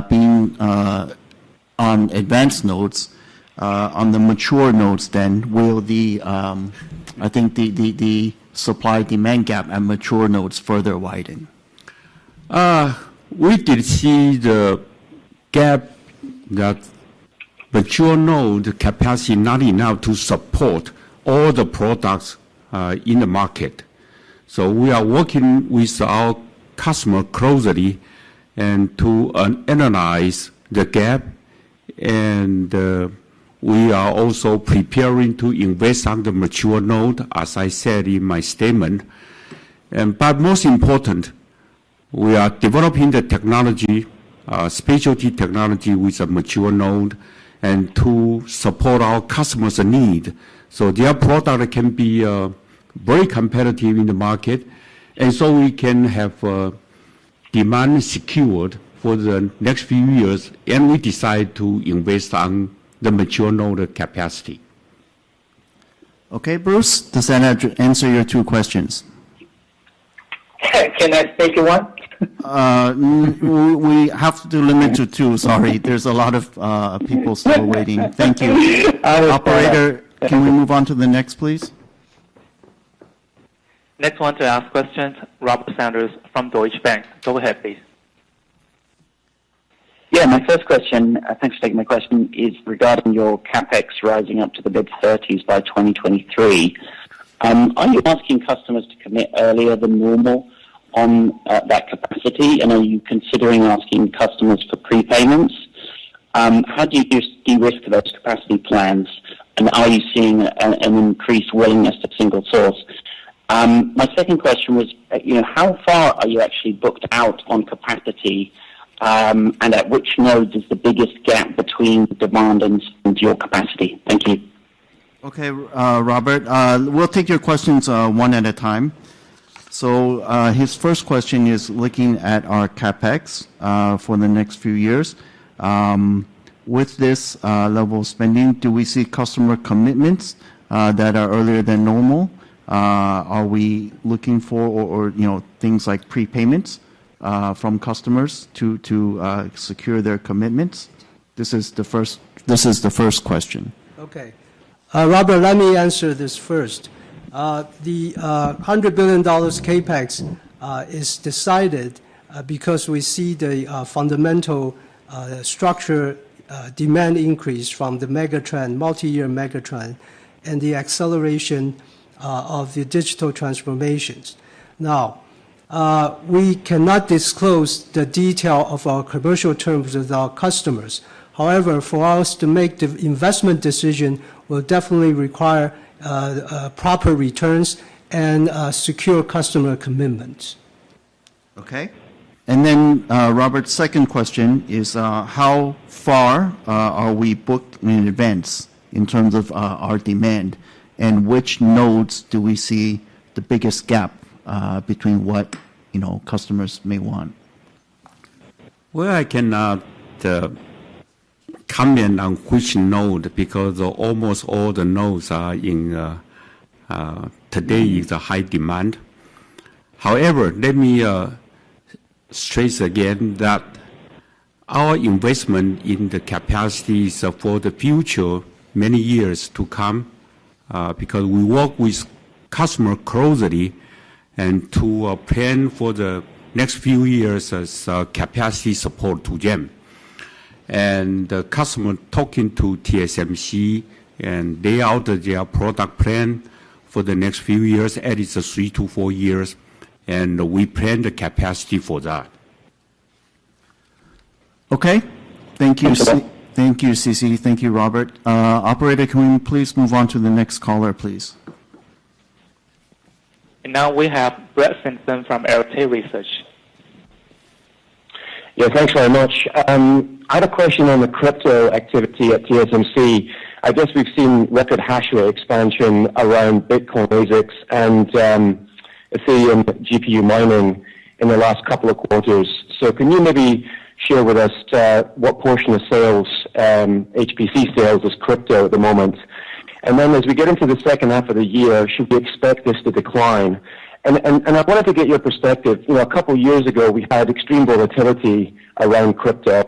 being on advanced nodes, on the mature nodes, then will I think the supply-demand gap at mature nodes further widen? We did see the gap that mature node capacity not enough to support all the products in the market. So we are working with our customer closely and to analyze the gap, and we are also preparing to invest on the mature node, as I said in my statement. But most important, we are developing the technology, specialty technology with a mature node, and to support our customers' need. So their product can be very competitive in the market, and so we can have demand secured for the next few years, and we decide to invest on the mature node capacity. Okay, Bruce, does that answer your two questions? Can I take one? We have to limit to two. Sorry, there's a lot of people still waiting. Thank you. Operator, can we move on to the next, please? Next one to ask questions, Robert Sanders from Deutsche Bank. Go ahead, please. Yeah, my first question, thanks for taking my question, is regarding your Kpacks rising up to the mid-30s by 2023. Are you asking customers to commit earlier than normal on that capacity, and are you considering asking customers for prepayments? How do you de-risk those capacity plans, and are you seeing an increased willingness to single source? My second question was, how far are you actually booked out on capacity, and at which nodes is the biggest gap between demand and your capacity? Thank you. Okay, Robert, we'll take your questions one at a time. So his first question is looking at our Kpacks for the next few years. With this level of spending, do we see customer commitments that are earlier than normal? Are we looking for or things like prepayments from customers to secure their commitments? This is the first question. Okay. Robert, let me answer this first. The $100 billion Kpacks is decided because we see the fundamental structure demand increase from the megatrend, multi-year megatrend, and the acceleration of the digital transformations. Now, we cannot disclose the detail of our commercial terms with our customers. However, for us to make the investment decision will definitely require proper returns and secure customer commitments. Okay. And then Robert's second question is how far are we booked in advance in terms of our demand, and which nodes do we see the biggest gap between what customers may want? Well, I cannot comment on which node because almost all the nodes are in today is a high demand. However, let me stress again that our investment in the capacity is for the future, many years to come, because we work with customer closely and to plan for the next few years as capacity support to them. And the customer talking to TSMC and lay out their product plan for the next few years, at least 3 to 4 years, and we plan the capacity for that. Okay. Thank you. Thank you, CC. Thank you, Robert. Operator, can we please move on to the next caller, please? And now we have Brett Simpson from Arete Research. Yeah, thanks very much. I had a question on the crypto activity at TSMC. I guess we've seen record hash rate expansion around Bitcoin ASICs and Ethereum GPU mining in the last couple of quarters. So can you maybe share with us what portion of sales, HPC sales, is crypto at the moment? And then as we get into the second half of the year, should we expect this to decline? And I wanted to get your perspective. A couple of years ago, we had extreme volatility around crypto.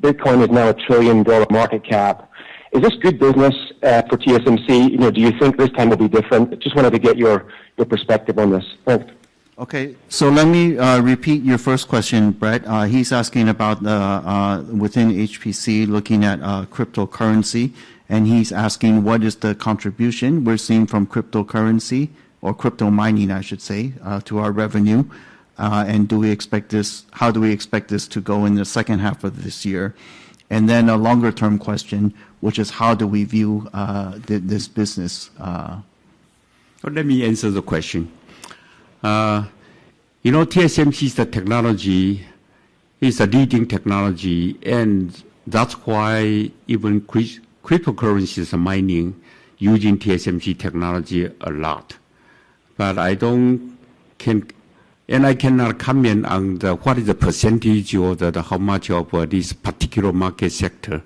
Bitcoin is now $1 trillion market cap. Is this good business for TSMC? Do you think this time will be different? Just wanted to get your perspective on this. Thanks. Okay, so let me repeat your first question, Brett. He's asking about within HPC looking at cryptocurrency, and he's asking what is the contribution we're seeing from cryptocurrency, or crypto mining, I should say, to our revenue, and do we expect this? How do we expect this to go in the second half of this year? And then a longer-term question, which is how do we view this business? Well, let me answer the question. TSMC's technology is a leading technology, and that's why even cryptocurrencies are mining using TSMC technology a lot. But I cannot comment on what is the percentage or how much of this particular market sector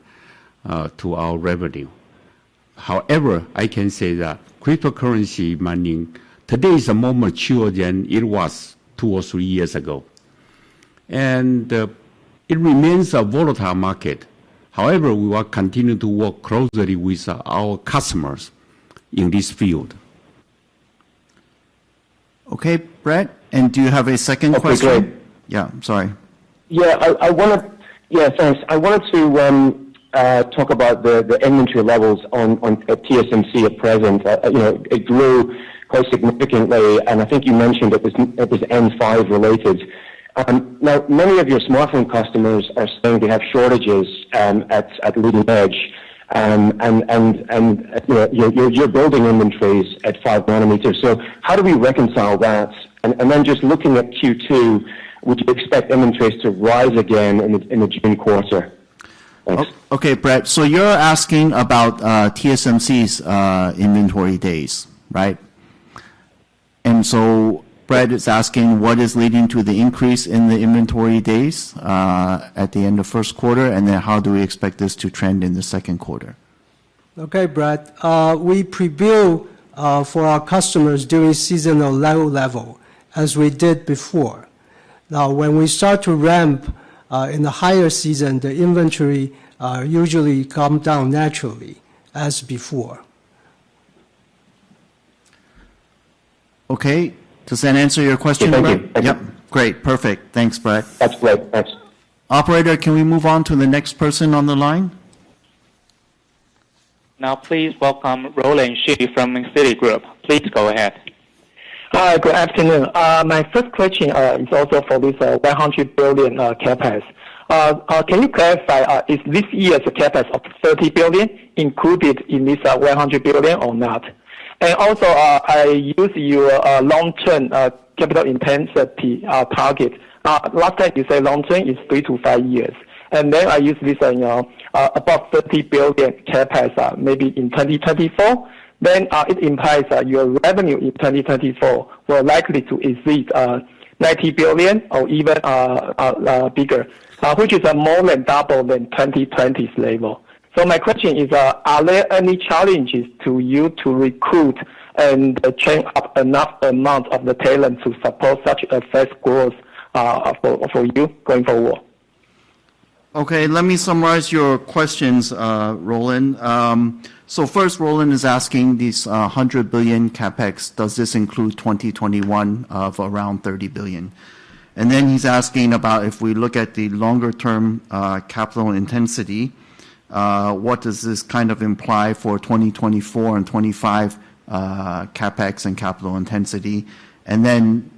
to our revenue. However, I can say that cryptocurrency mining today is more mature than it was 2 or 3 years ago. And it remains a volatile market. However, we will continue to work closely with our customers in this field. Okay, Brett, and do you have a second question? Great. Yeah, sorry. Yeah, thanks. I wanted to talk about the inventory levels at TSMC at present. It grew quite significantly, and I think you mentioned it was N5 related. Now, many of your smartphone customers are saying they have shortages at leading edge, and you're building inventories at 5 nanometers. So how do we reconcile that? And then just looking at Q2, would you expect inventories to rise again in the June quarter? Thanks. Okay, Brett. So you're asking about TSMC's inventory days, right? And so Brett is asking what is leading to the increase in the inventory days at the end of first quarter, and then how do we expect this to trend in the second quarter? Okay, Brett. We pre-bill for our customers during seasonal low level, as we did before. Now, when we start to ramp in the higher season, the inventory usually come down naturally, as before. Okay. Does that answer your question, Thank Brett? you. Thank Yep. you. Great. Perfect. Thanks, Brett. That's great. Thanks. Operator, can we move on to the next person on the line? Now please welcome Roland Shi from Citigroup. Please go ahead. Hi, good afternoon. My first question is also for this 100 billion Kpacks. Can you clarify, is this year's Kpacks of 30 billion included in this 100 billion or not? And also, I use your long-term capital intensity target Last time you say long term is 3 to 5 years. And then I use this, about 30 billion CapEx, maybe in 2024. Then it implies your revenue in 2024 will likely to exceed 90 billion or even bigger, which is more than double than 2020's level. So my question is, are there any challenges to you to recruit and train up enough amount of the talent to support such a fast growth for you going forward? Okay, let me summarize your questions, Roland. So first, Roland is asking these 100 billion CapEx, does this include 2021 of around 30 billion? And then he's asking about if we look at the longer term capital intensity, what does this kind of imply for 2024 and 25 CapEx and capital intensity? And then,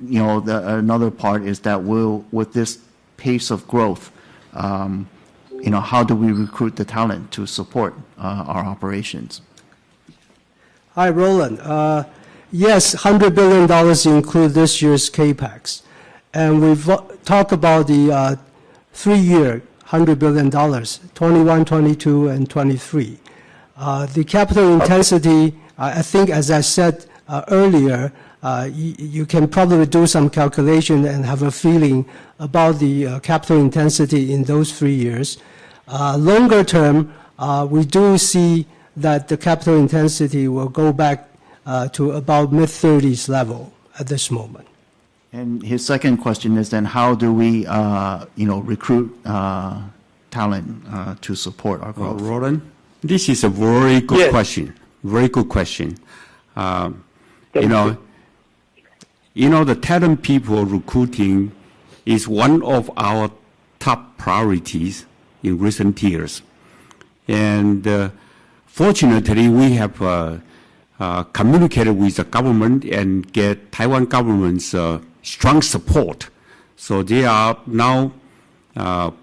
another part is that with this pace of growth, how do we recruit the talent to support our operations? Hi, Roland. Yes, $100 billion include this year's Kpacks. And we've talked about the 3-year $100 billion, 21, 22, and 23. The capital intensity, I think, as I said earlier, you can probably do some calculation and have a feeling about the capital intensity in those 3 years. Longer term, we do see that the capital intensity will go back to about mid-30s level at this moment. And his second question is then how do we, recruit talent to support our growth? Roland, this is a very good question. Very good question. The talent people recruiting is one of our top priorities in recent years. And fortunately, we have communicated with the government and get Taiwan government's strong support. So they are now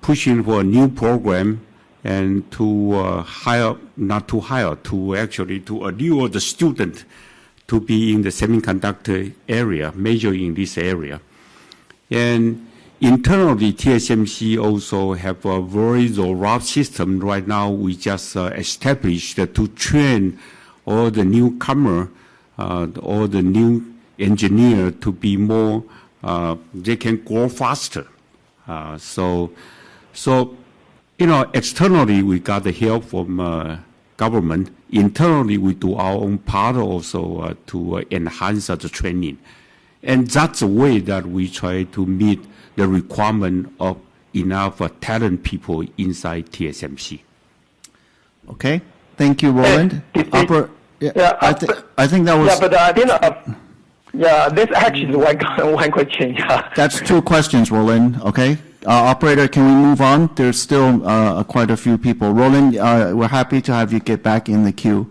pushing for a new program and to allure the student to be in the semiconductor area, major in this area. And internally, TSMC also have a very robust system. Right now, we just established to train all the newcomer, all the new engineer to be more, they can grow faster. Externally, we got the help from government. Internally, we do our own part also to enhance the training. And that's the way that we try to meet the requirement of enough talent people inside TSMC. Okay. Thank you, Roland. I think that was... Yeah, but I think... this actually is one question. That's 2 questions, Roland. Okay. Operator, can we move on? There's still quite a few people. Roland, we're happy to have you get back in the queue.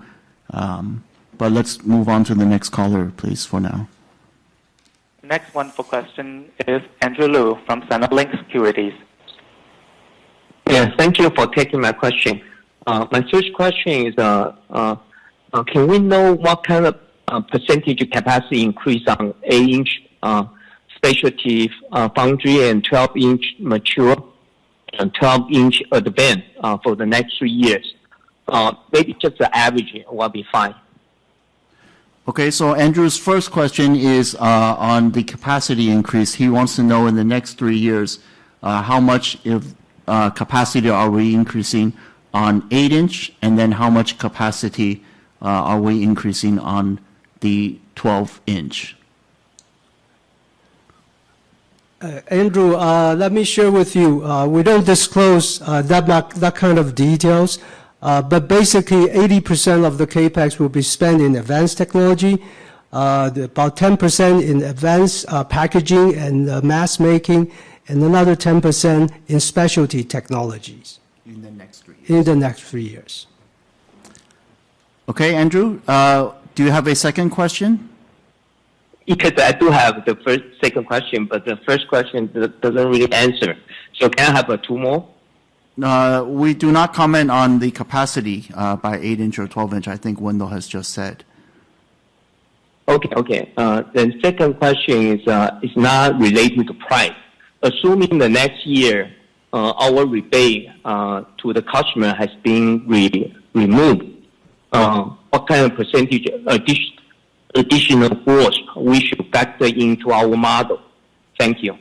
But let's move on to the next caller, please, for now. Next one for question is Andrew Liu from Sinolink Securities. Yes, thank you for taking my question. My first question is, can we know what kind of percentage capacity increase on 8-inch specialty foundry and 12-inch mature and 12-inch advanced for the next 3 years? Maybe just the average will be fine. Okay, so Andrew's first question is on the capacity increase. He wants to know in the next 3 years how much capacity are we increasing on 8-inch, and then how much capacity are we increasing on the 12-inch? Andrew, let me share with you. We don't disclose that kind of details, but basically 80% of the Kpacks will be spent in advanced technology, about 10% in advanced packaging and mass making, and another 10% in specialty technologies. In the next 3 years. In the next 3 years. Okay, Andrew, do you have a second question? Because I do have the second question, but the first question doesn't really answer. So can I have 2 more? We do not comment on the capacity by 8-inch or 12-inch. I think Wendell has just said. Okay. Then second question is not related to price. assuming the next year our rebate to the customer has been removed, what kind of percentage additional growth we should factor into our model? Thank you.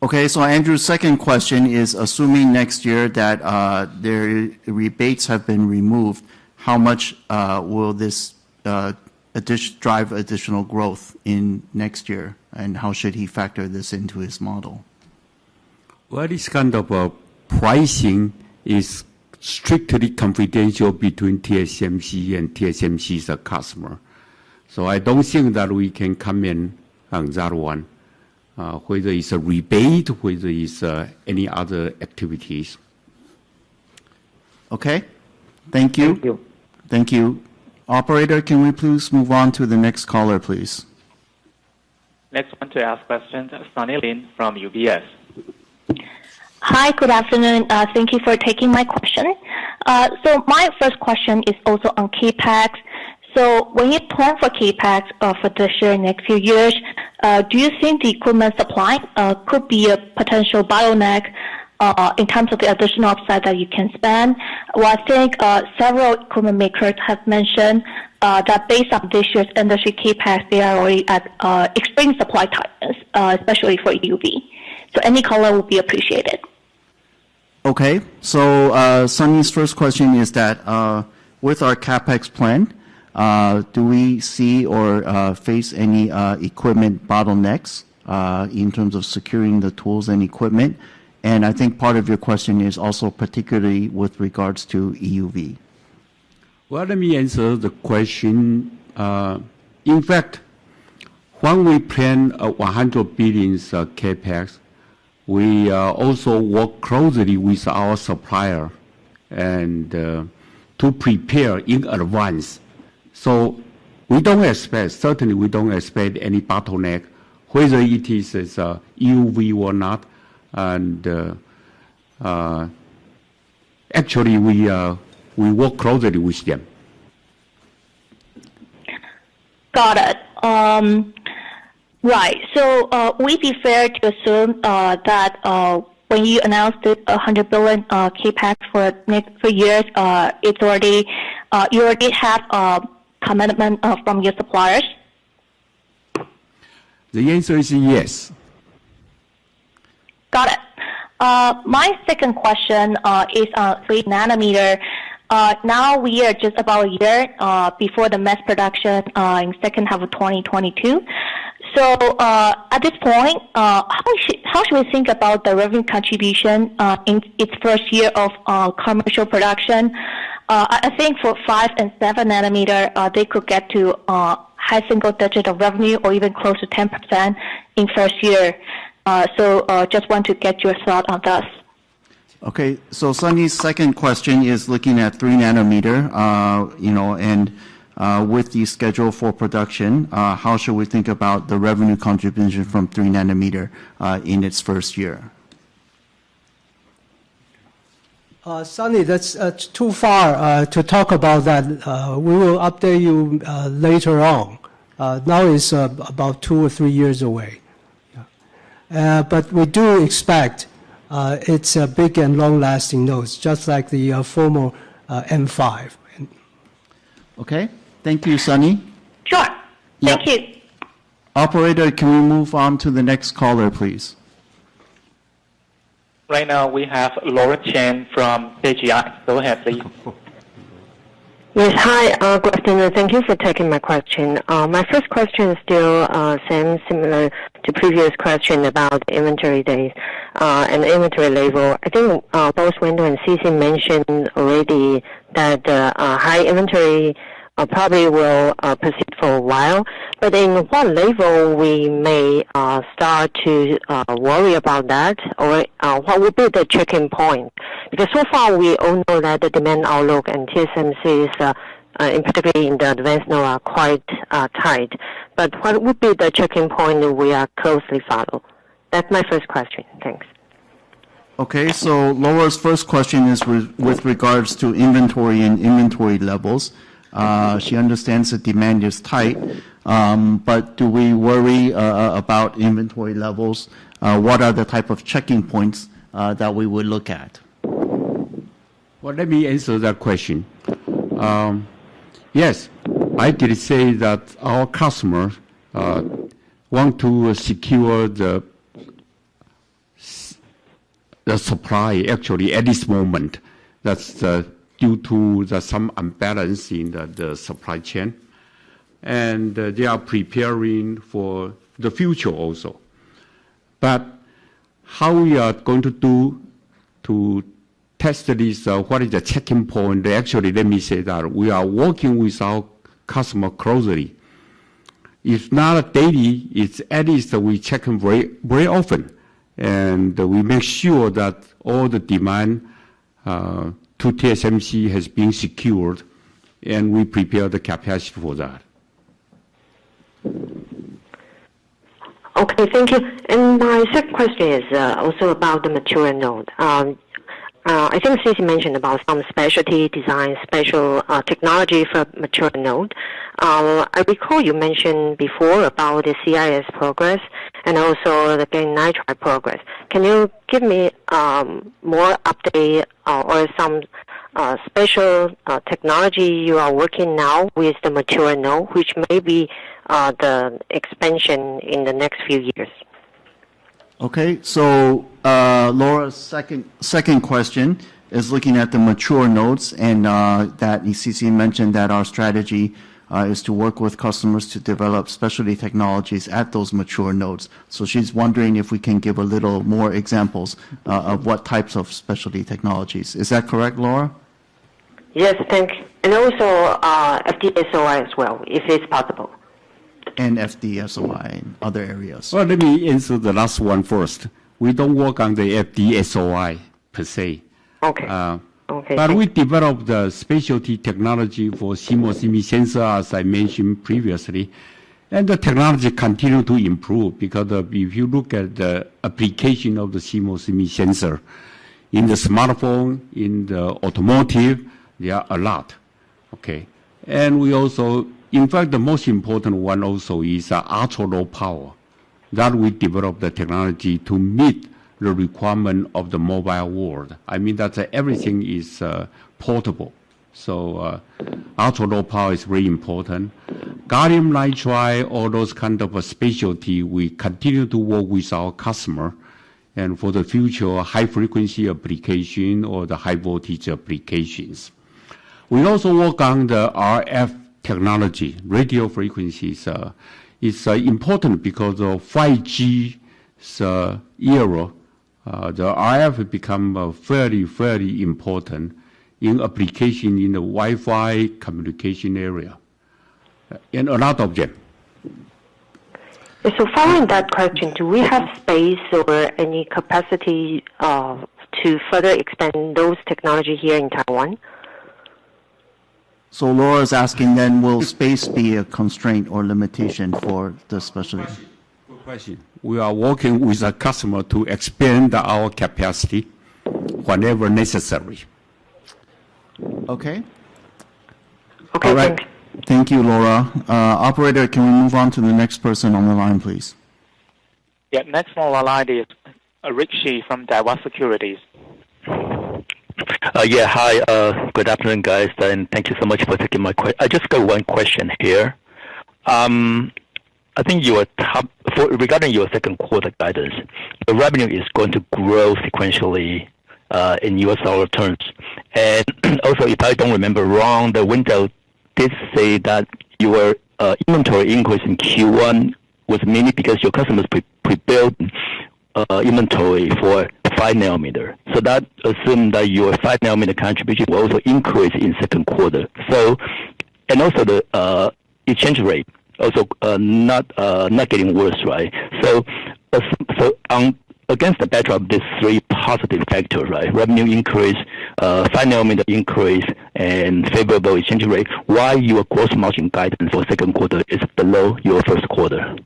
Okay, so Andrew's second question is, assuming next year that their rebates have been removed, how much will this drive additional growth in next year, and how should he factor this into his model? Well, this kind of pricing is strictly confidential between TSMC and TSMC's customer. So I don't think that we can comment on that one. Whether it's a rebate, whether it's any other activities. Okay, thank you. Thank you. Thank you. Operator, can we please move on to the next caller, please? Next one to ask questions, Sunny Lin from UBS. Hi, good afternoon. Thank you for taking my question. So my first question is also on Kpacks. So when you plan for Kpacks for this year and next few years, do you think the equipment supply could be a potential bottleneck in terms of the additional upside that you can spend? Well, I think several equipment makers have mentioned that based on this year's industry Kpacks, they are already at extreme supply tightness, especially for EUV. So any color would be appreciated. Okay, so Sunny's first question is that with our CapEx plan, do we see or face any equipment bottlenecks in terms of securing the tools and equipment? And I think part of your question is also particularly with regards to EUV. Well, let me answer the question. In fact, when we plan 100 billion Kpacks, we also work closely with our supplier and to prepare in advance. So we don't expect, certainly we don't expect any bottleneck, whether it is EUV or not. And actually we work closely with them. Got it. Right. So would it be fair to assume that when you announced the 100 billion Kpacks for next 3 years, it's already you already have commitment from your suppliers? The answer is yes. Got it. My second question is on 3 nanometer. Now we are just about a year before the mass production in second half of 2022. So at this point, how should we think about the revenue contribution in its first year of commercial production? I think for 5 and 7 nanometer, they could get to high single digit of revenue or even close to 10% in first year. So just want to get your thought on this. Okay, so Sunny's second question is looking at 3 nanometer, and with the schedule for production, how should we think about the revenue contribution from 3 nanometer in its first year? Sunny, that's too far to talk about that. We will update you later on. Now it's about 2 or 3 years away. Yeah. But we do expect it's a big and long-lasting nodes, just like the former M5. Okay, thank you, Sunny. Sure, thank you. Operator, can we move on to the next caller, please? Right now we have Laura Chen from KGI. Go ahead, please. Yes, hi, good afternoon. Thank you for taking my question. My first question is still similar to previous question about inventory days and inventory level. I think both Wendell and Ceci mentioned already that high inventory probably will persist for a while. But in what level we may start to worry about that, or what would be the checking point? Because so far we all know that the demand outlook and TSMC is, in particular in the advanced node, are quite tight. But what would be the checking point we are closely follow? That's my first question. Thanks. Okay, so Laura's first question is with regards to inventory and inventory levels. She understands the demand is tight. But do we worry about inventory levels? What are the type of checking points that we would look at? Well, let me answer that question. Yes, I did say that our customers want to secure the supply actually at this moment. That's due to some imbalance in the supply chain. And they are preparing for the future also. But how we are going to do to test this, what is the checking point? Actually, let me say that we are working with our customer closely. If not daily, it's at least we check them very, very often. And we make sure that all the demand to TSMC has been secured, and we prepare the capacity for that. Okay, thank you. And my second question is also about the mature node. I think Cici mentioned about some specialty design, special technology for mature node. I recall you mentioned before about the CIS progress and also the gallium nitride progress. Can you give me more update or some special technology you are working now with the mature node, which may be the expansion in the next few years? Okay, so Laura's second question is looking at the mature nodes, and that ECC mentioned that our strategy is to work with customers to develop specialty technologies at those mature nodes. So she's wondering if we can give a little more examples of what types of specialty technologies. Is that correct, Laura? Yes, thank you. And also FDSOI as well, if it's possible. And FDSOI in other areas. Well, let me answer the last one first. We don't work on the FDSOI per se. Okay. Okay. But we developed the specialty technology for CMOS image sensor, as I mentioned previously. And the technology continue to improve because if you look at the application of the CMOS image sensor in the smartphone, in the automotive, there are a lot. Okay. And we also, in fact, the most important one also is ultra low power. That we developed the technology to meet the requirement of the mobile world. I mean that everything is portable. So ultra low power is very important. Gallium nitride, all those kind of specialty, we continue to work with our customer. And for the future, high frequency application or the high voltage applications. We also work on the RF technology, radio frequencies. It's important because of 5G's era. The RF become very, very important in application in the Wi-Fi communication area, and a lot of them. So following that question, do we have space or any capacity to further expand those technology here in Taiwan? So Laura's asking then, will space be a constraint or limitation for the specialty? Good question. We are working with a customer to expand our capacity whenever necessary. Okay. Okay, all right. Thank you, Laura. Operator, can we move on to the next person on the line, please? Yeah, next on the line is Rick Shi from Taiwan Securities. Yeah, hi. Good afternoon, guys, and thank you so much for taking my question. I just got one question here. I think regarding your second quarter guidance, the revenue is going to grow sequentially in US dollar terms. And also, if I don't remember wrong, the window did say that your inventory increase in Q1 was mainly because your customers pre-built inventory for 5 nanometer. So that assumed that your 5 nanometer contribution will also increase in second quarter. So, and also the exchange rate also not getting worse, right? So against the backdrop of these three positive factors, right? Revenue increase, 5 nanometer increase, and favorable exchange rate. Why your gross margin guidance for second quarter is below your first quarter?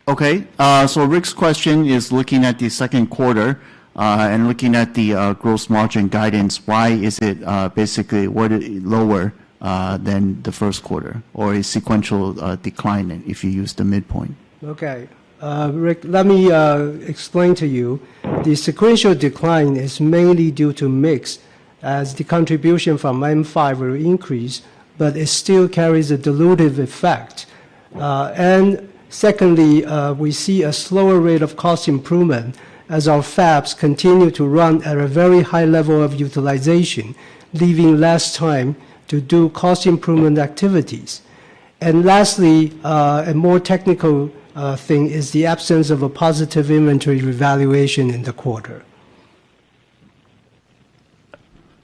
Okay, so Rick's question is looking at the second quarter and looking at the gross margin guidance. Why is it basically lower than the first quarter, or a sequential decline if you use the midpoint. Okay. Rick, let me explain to you. The sequential decline is mainly due to mix, as the contribution from M5 will increase, but it still carries a dilutive effect. And secondly, we see a slower rate of cost improvement as our fabs continue to run at a very high level of utilization, leaving less time to do cost improvement activities. And lastly, a more technical thing is the absence of a positive inventory revaluation in the quarter.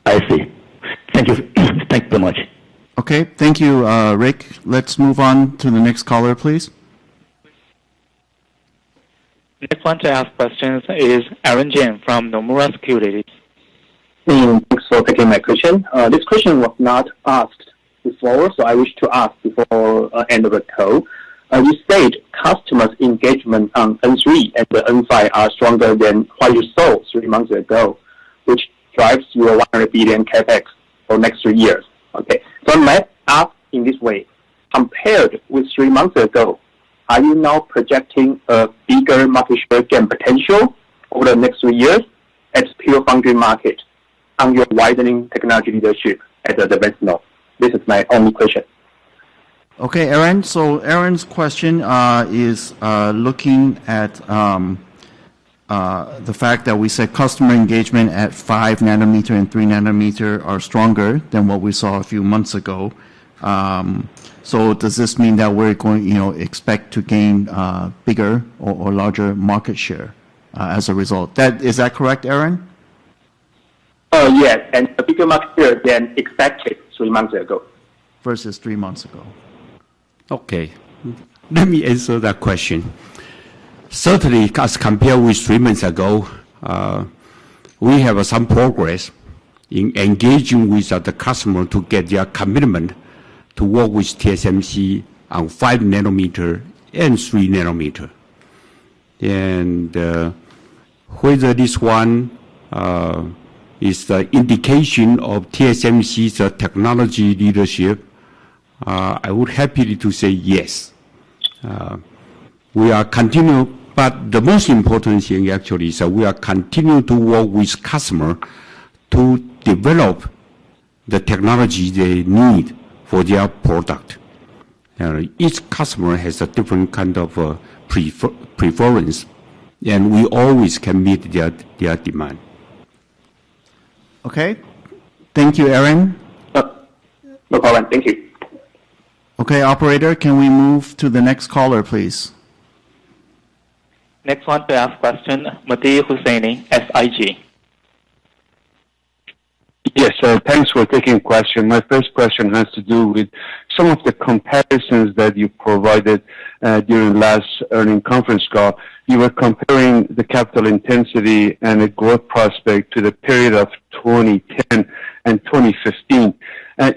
I see. Thank you. Thank you so much. Okay, thank you, Rick. Let's move on to the next caller, please. Next one to ask questions is Aaron Jin from Nomura Securities. Thanks for taking my question. This question was not asked before, so I wish to ask before end of the call. You said customers' engagement on N3 and the N5 are stronger than what you saw 3 months ago, which drives your 100 billion Kpacks for next 3 years. Okay, so let's ask in this way. Compared with 3 months ago, are you now projecting a bigger market share gain potential over the next 3 years at pure foundry market on your widening technology leadership at the advanced node? This is my only question. Okay, Aaron. So Aaron's question is looking at the fact that we said customer engagement at 5 nanometer and 3 nanometer are stronger than what we saw a few months ago. So does this mean that we're going, expect to gain bigger or larger market share as a result? Is that correct, Aaron? Yes, and a bigger market share than expected 3 months ago. Versus 3 months ago. Okay, let me answer that question. Certainly, as compared with 3 months ago, we have some progress in engaging with the customer to get their commitment to work with TSMC on 5 nanometer and 3 nanometer. And whether this one is the indication of TSMC's technology leadership, I would happily to say yes. We are continuing, but the most important thing actually is that we are continuing to work with customer to develop the technology they need for their product. Each customer has a different kind of preference, and we always can meet their demand. Okay. Thank you, Aaron. No problem. Thank you. Okay, operator, can we move to the next caller, please? Next one to ask question, Mehdi Hosseini, SIG. Yes, thanks for taking the question. My first question has to do with some of the comparisons that you provided during last earnings conference call. You were comparing the capital intensity and the growth prospect to the period of 2010 and 2015.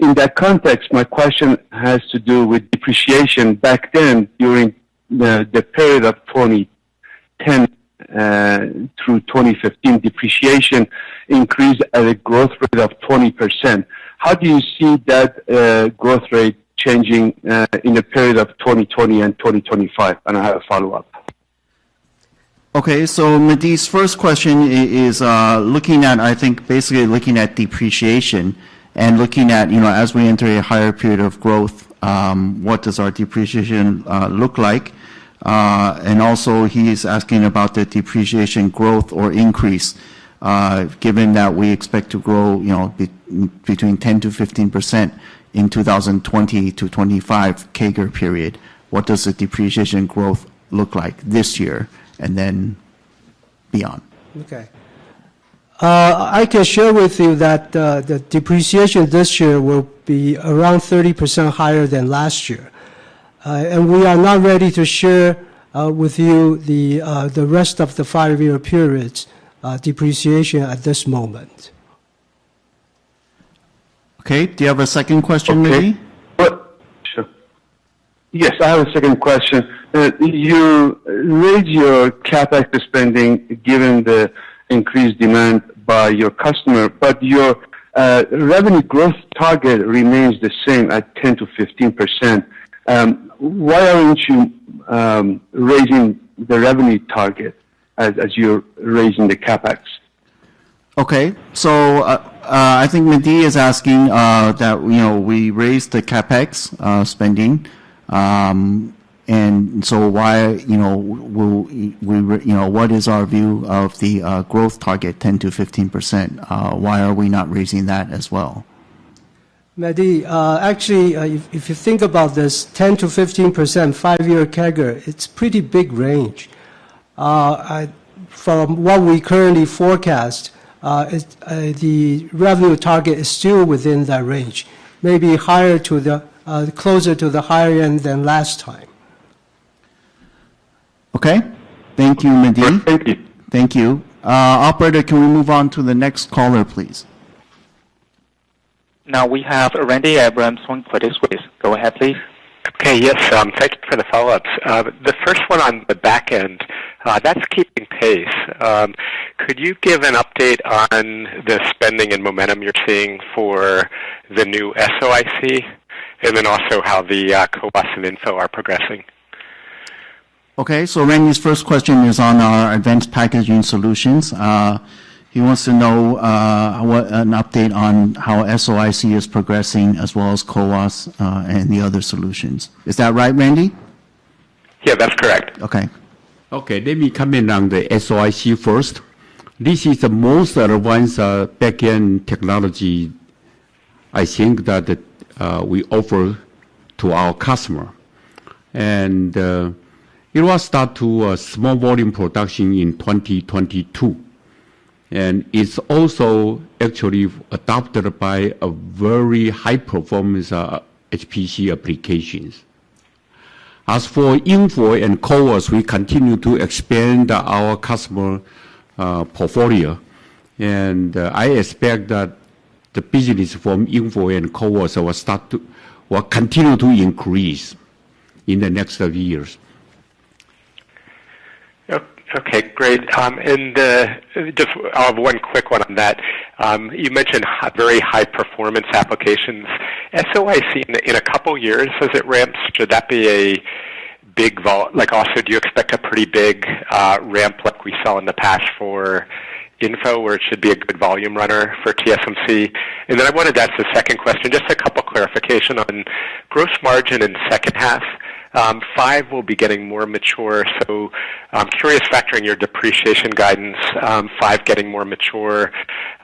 In that context, my question has to do with depreciation back then during the period of 2010 through 2015. Depreciation increased at a growth rate of 20%. How do you see that growth rate changing in the period of 2020 and 2025? And I have a follow-up. Okay, so Mehdi's first question is looking at, I think, basically looking at depreciation and looking at, as we enter a higher period of growth, what does our depreciation look like? And also he is asking about the depreciation growth or increase, given that we expect to grow, between 10 to 15% in 2020 to 25 CAGR period. What does the depreciation growth look like this year and then beyond? Okay. I can share with you that the depreciation this year will be around 30% higher than last year. And we are not ready to share with you the rest of the 5-year period's depreciation at this moment. Okay. Do you have a second question, maybe? Sure. Yes, I have a second question. You raise your CapEx spending given the increased demand by your customer, but your revenue growth target remains the same at 10 to 15%. Why aren't you raising the revenue target as you're raising the Kpacks? Okay, so I think Mehdi is asking that we raised the Kpacks spending, and so why will we what is our view of the growth target 10 to 15%? Why are we not raising that as well? Mehdi, actually, if you think about this 10 to 15% 5-year CAGR, it's pretty big range. From what we currently forecast, the revenue target is still within that range, maybe higher to the closer to the higher end than last time. Okay, thank you, Mehdi. Thank you. Thank you. Operator, can we move on to the next caller, please? Now we have Randy Abrams from Credit Suisse. Go ahead, please. Okay, yes, thank you for the follow-ups. The first one on the back end, that's keeping pace. Could you give an update on the spending and momentum you're seeing for the new SOIC, and then also how the CoWoS and Info are progressing? Okay, so Randy's first question is on our advanced packaging solutions. He wants to know what an update on how SOIC is progressing, as well as CoWoS and the other solutions. Is that right, Randy? Yeah, that's correct. Okay. Okay, let me comment on the SOIC first. This is the most advanced back-end technology I think that we offer to our customer. And it will start to small volume production in 2022. And it's also actually adopted by a very high performance HPC applications. As for Info and CoWoS, we continue to expand our customer portfolio. And I expect that the business from Info and CoWoS will continue to increase in the next years. Okay, great. And just I'll have one quick one on that. You mentioned very high performance applications. SOIC in a couple years as it ramps, should that be a big also do you expect a pretty big ramp like we saw in the past for Info, where it should be a good volume runner for TSMC? And then I wanted to ask the second question, just a couple clarification on gross margin in second half. 5 will be getting more mature, so I'm curious, factoring your depreciation guidance, 5 getting more mature,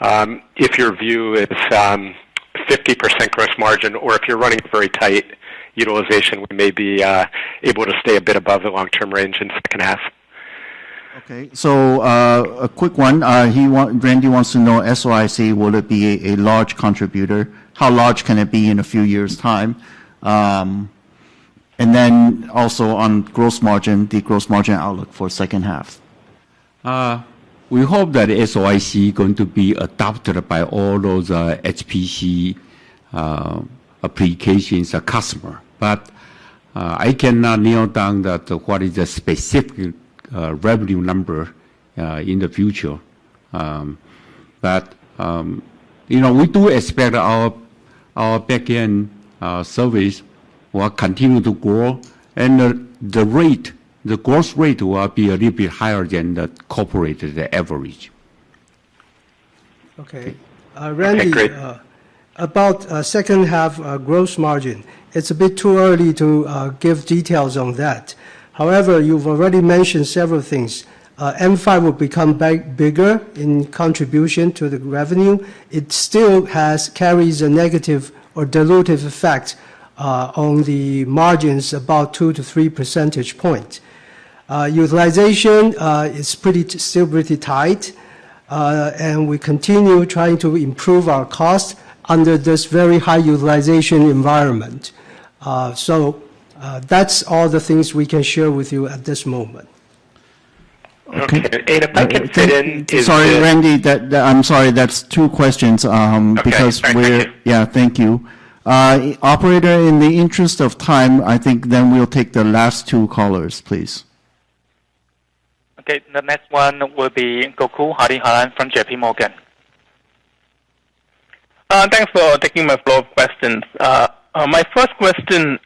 if your view is 50% gross margin, or if you're running very tight utilization, we may be able to stay a bit above the long-term range in second half. Okay, so a quick one. Randy wants to know SOIC, will it be a large contributor? How large can it be in a few years' time? And then also on gross margin, the gross margin outlook for second half. We hope that SOIC is going to be adopted by all those HPC applications customer. But I cannot nail down that what is the specific revenue number in the future. But we do expect our back-end service will continue to grow, and the growth rate will be a little bit higher than the corporate average. Okay. Randy, about second half gross margin, it's a bit too early to give details on that. However, you've already mentioned several things. M5 will become bigger in contribution to the revenue. It still carries a negative or dilutive effect on the margins, about 2 to 3 percentage points. Utilization is still pretty tight, and we continue trying to improve our costs under this very high utilization environment. So that's all the things we can share with you at this moment. Okay. And if I can fit in, sorry, Randy. I'm sorry. That's 2 questions. Because thank you. Operator, in the interest of time, I think then we'll take the last 2 callers, please. Okay, the next one will be Gokul Hariharan from JP Morgan. Thanks for taking my flow of questions. My first question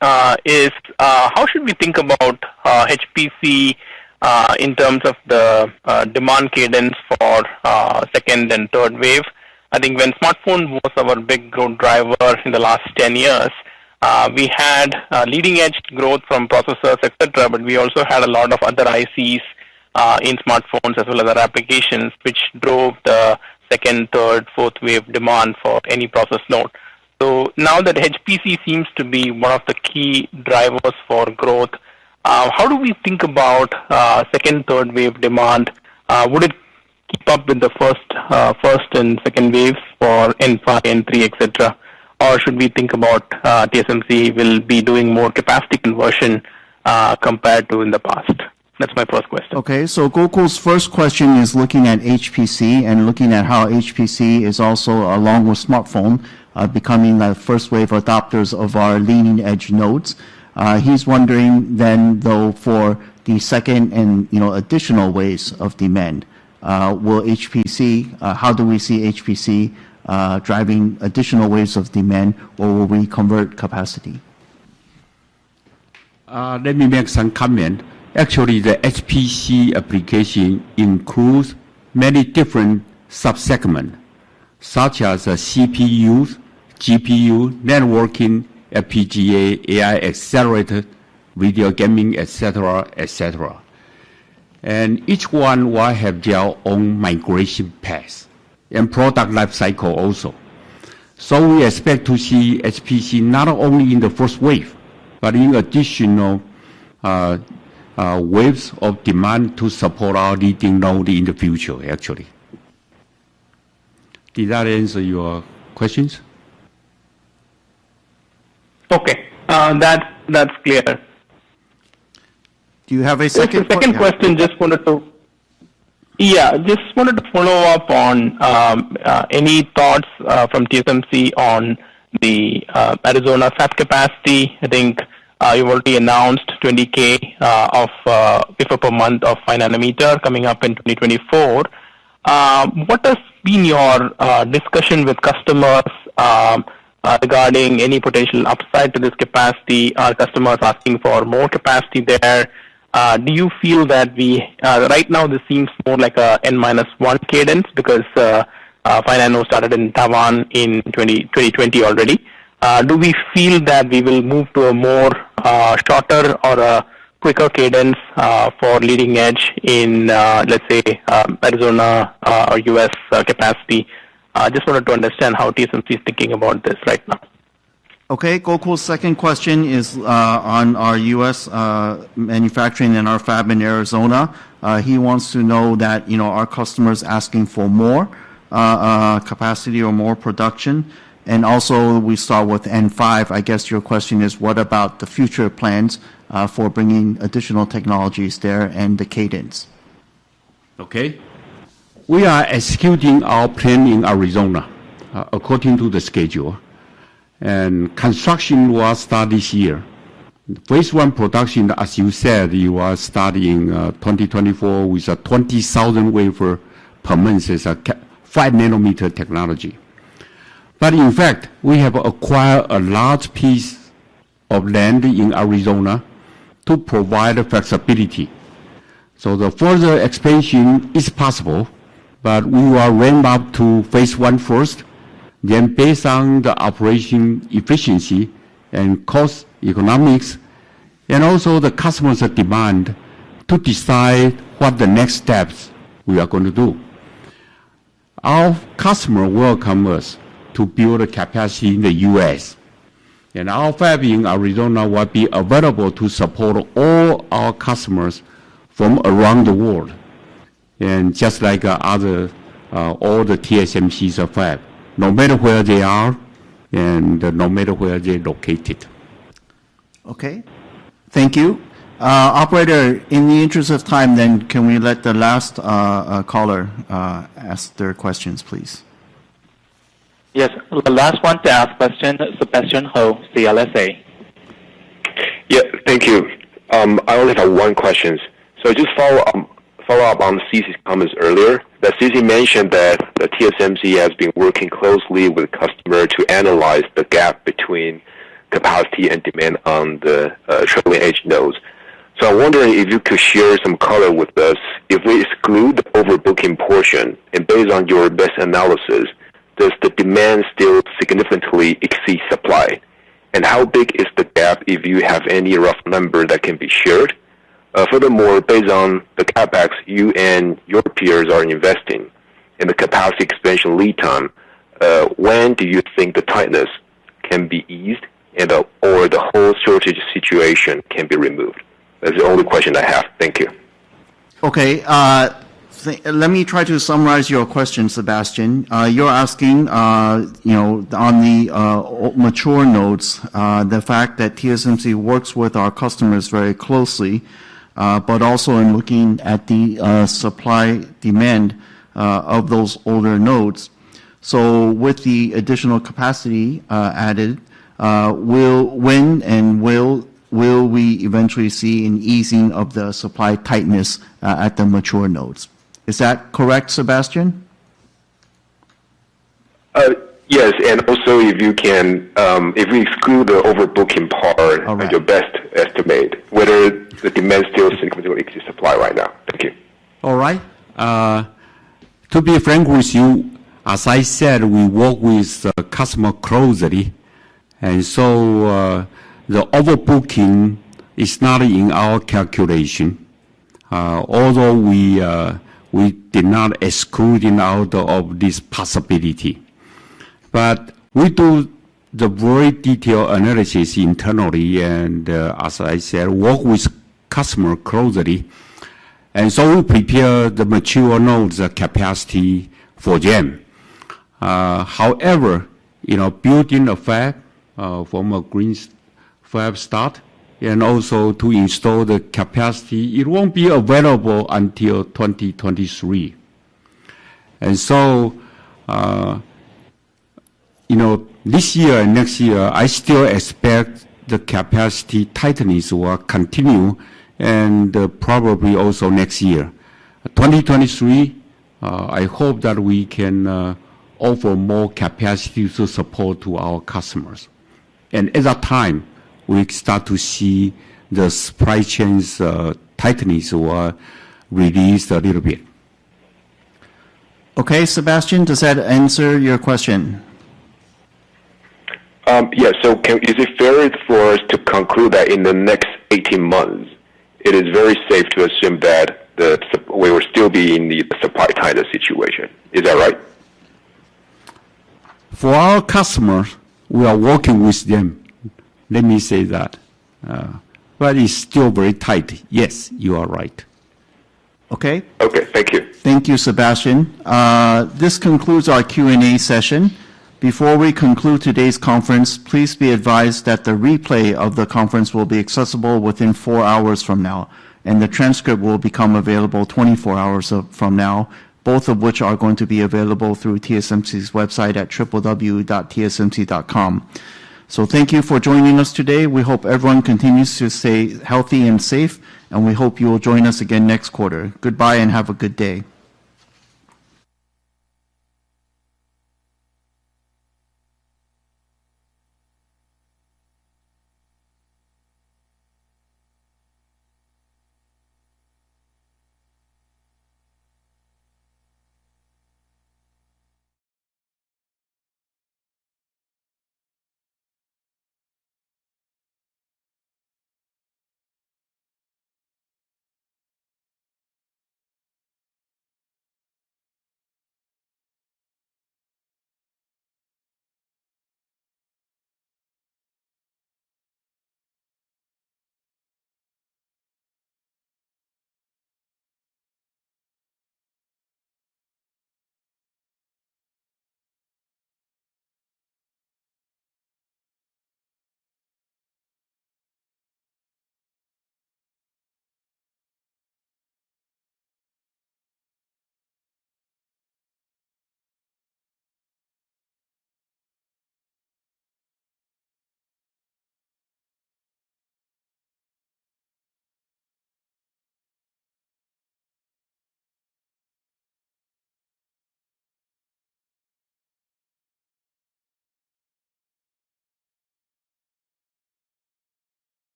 is, how should we think about HPC in terms of the demand cadence for second and third wave? I think when smartphone was our big growth driver in the last 10 years, we had leading edge growth from processors, etc., but we also had a lot of other ICs in smartphones as well as other applications, which drove the second, third, fourth wave demand for any process node. So now that HPC seems to be one of the key drivers for growth, how do we think about second, third wave demand? Would it keep up with the first and second waves for N5, N3, etc.? Or should we think about TSMC will be doing more capacity conversion compared to in the past? That's my first question. Okay, so Gokul's first question is looking at HPC and looking at how HPC is also, along with smartphone, becoming the first wave adopters of our leading edge nodes. He's wondering then, though, for the second and additional waves of demand, will HPC? How do we see HPC driving additional waves of demand, or will we convert capacity? Let me make some comment. Actually, the HPC application includes many different subsegments, such as CPUs, GPU, networking, FPGA, AI accelerator, video gaming, etc., etc. And each one will have their own migration path and product life cycle also. So we expect to see HPC not only in the first wave, but in additional waves of demand to support our leading node in the future, actually. Did that answer your questions? Okay, that's clear. Do you have a second? The second question, just wanted to follow up on any thoughts from TSMC on the Arizona fab capacity. I think you've already announced 20K of wafer per month of 5 nanometer coming up in 2024. What has been your discussion with customers regarding any potential upside to this capacity? Are customers asking for more capacity there? Do you feel that right now this seems more like a N-1 cadence because 5 nano started in Taiwan in 2020 already? Do we feel that we will move to a more shorter or a quicker cadence for leading edge in, let's say, Arizona or US capacity? Just wanted to understand how TSMC is thinking about this right now. Okay, Gokul's second question is on our U.S. Manufacturing and our fab in Arizona. He wants to know that our customers asking for more capacity or more production, and also we start with N5. I guess your question is what about the future plans for bringing additional technologies there and the cadence? Okay, we are executing our plan in Arizona according to the schedule. And construction will start this year. Phase 1 production, as you said, you are starting 2024 with a 20,000 wafer per month as a 5 nanometer technology. But in fact, we have acquired a large piece of land in Arizona to provide flexibility. So the further expansion is possible, but we will ramp up to phase 1 first. Then based on the operation efficiency and cost economics, and also the customer's demand to decide what the next steps we are going to do. Our customer welcome us to build a capacity in the U.S. And our fab in Arizona will be available to support all our customers from around the world. And just like all the TSMC's fab. No matter where they are and no matter where they're located. Okay, thank you. Operator, in the interest of time, then, can we let the last caller ask their questions, please? Yes, the last one to ask question, Sebastian Ho, CLSA. Yeah, thank you. I only have one question. So just follow up on Cici's comments earlier. That Cici mentioned that the TSMC has been working closely with customer to analyze the gap between capacity and demand on the trailing edge nodes. So I'm wondering if you could share some color with us. If we exclude the overbooking portion, and based on your best analysis, does the demand still significantly exceed supply? And how big is the gap if you have any rough number that can be shared? Furthermore, based on the Kpacks you and your peers are investing in the capacity expansion lead time, when do you think the tightness can be eased and or the whole shortage situation can be removed? That's the only question I have. Thank you. Okay. Let me try to summarize your question, Sebastian. You're asking, on the mature nodes, the fact that TSMC works with our customers very closely, but also in looking at the supply-demand of those older nodes. So with the additional capacity added, will we eventually see an easing of the supply tightness at the mature nodes? Is that correct, Sebastian? Yes, and also if you can, if we exclude the overbooking part, right, your best estimate, whether the demand still significantly exceeds supply right now. Thank you. All right. To be frank with you, as I said, we work with customer closely, and so the overbooking is not in our calculation, although we did not exclude out of this possibility. But we do the very detailed analysis internally and, as I said, work with customer closely. And so we prepare the mature nodes capacity for them. However, building a fab from a green fab start and also to install the capacity, it won't be available until 2023. And so, this year and next year, I still expect the capacity tightness will continue, and probably also next year. 2023, I hope that we can offer more capacity to support to our customers. And at that time, we start to see the supply chains tightness will release a little bit. Okay, Sebastian, does that answer your question? Yes, so is it fair for us to conclude that in the next 18 months, it is very safe to assume that we will still be in the supply tightness situation? Is that right? For our customers, we are working with them. Let me say that. But it's still very tight. Yes, you are right. Okay. Okay, thank you. Thank you, Sebastian. This concludes our Q&A session. Before we conclude today's conference, please be advised that the replay of the conference will be accessible within 4 hours from now, and the transcript will become available 24 hours from now, both of which are going to be available through TSMC's website at www.tsmc.com. So thank you for joining us today. We hope everyone continues to stay healthy and safe, and we hope you will join us again next quarter. Goodbye and have a good day.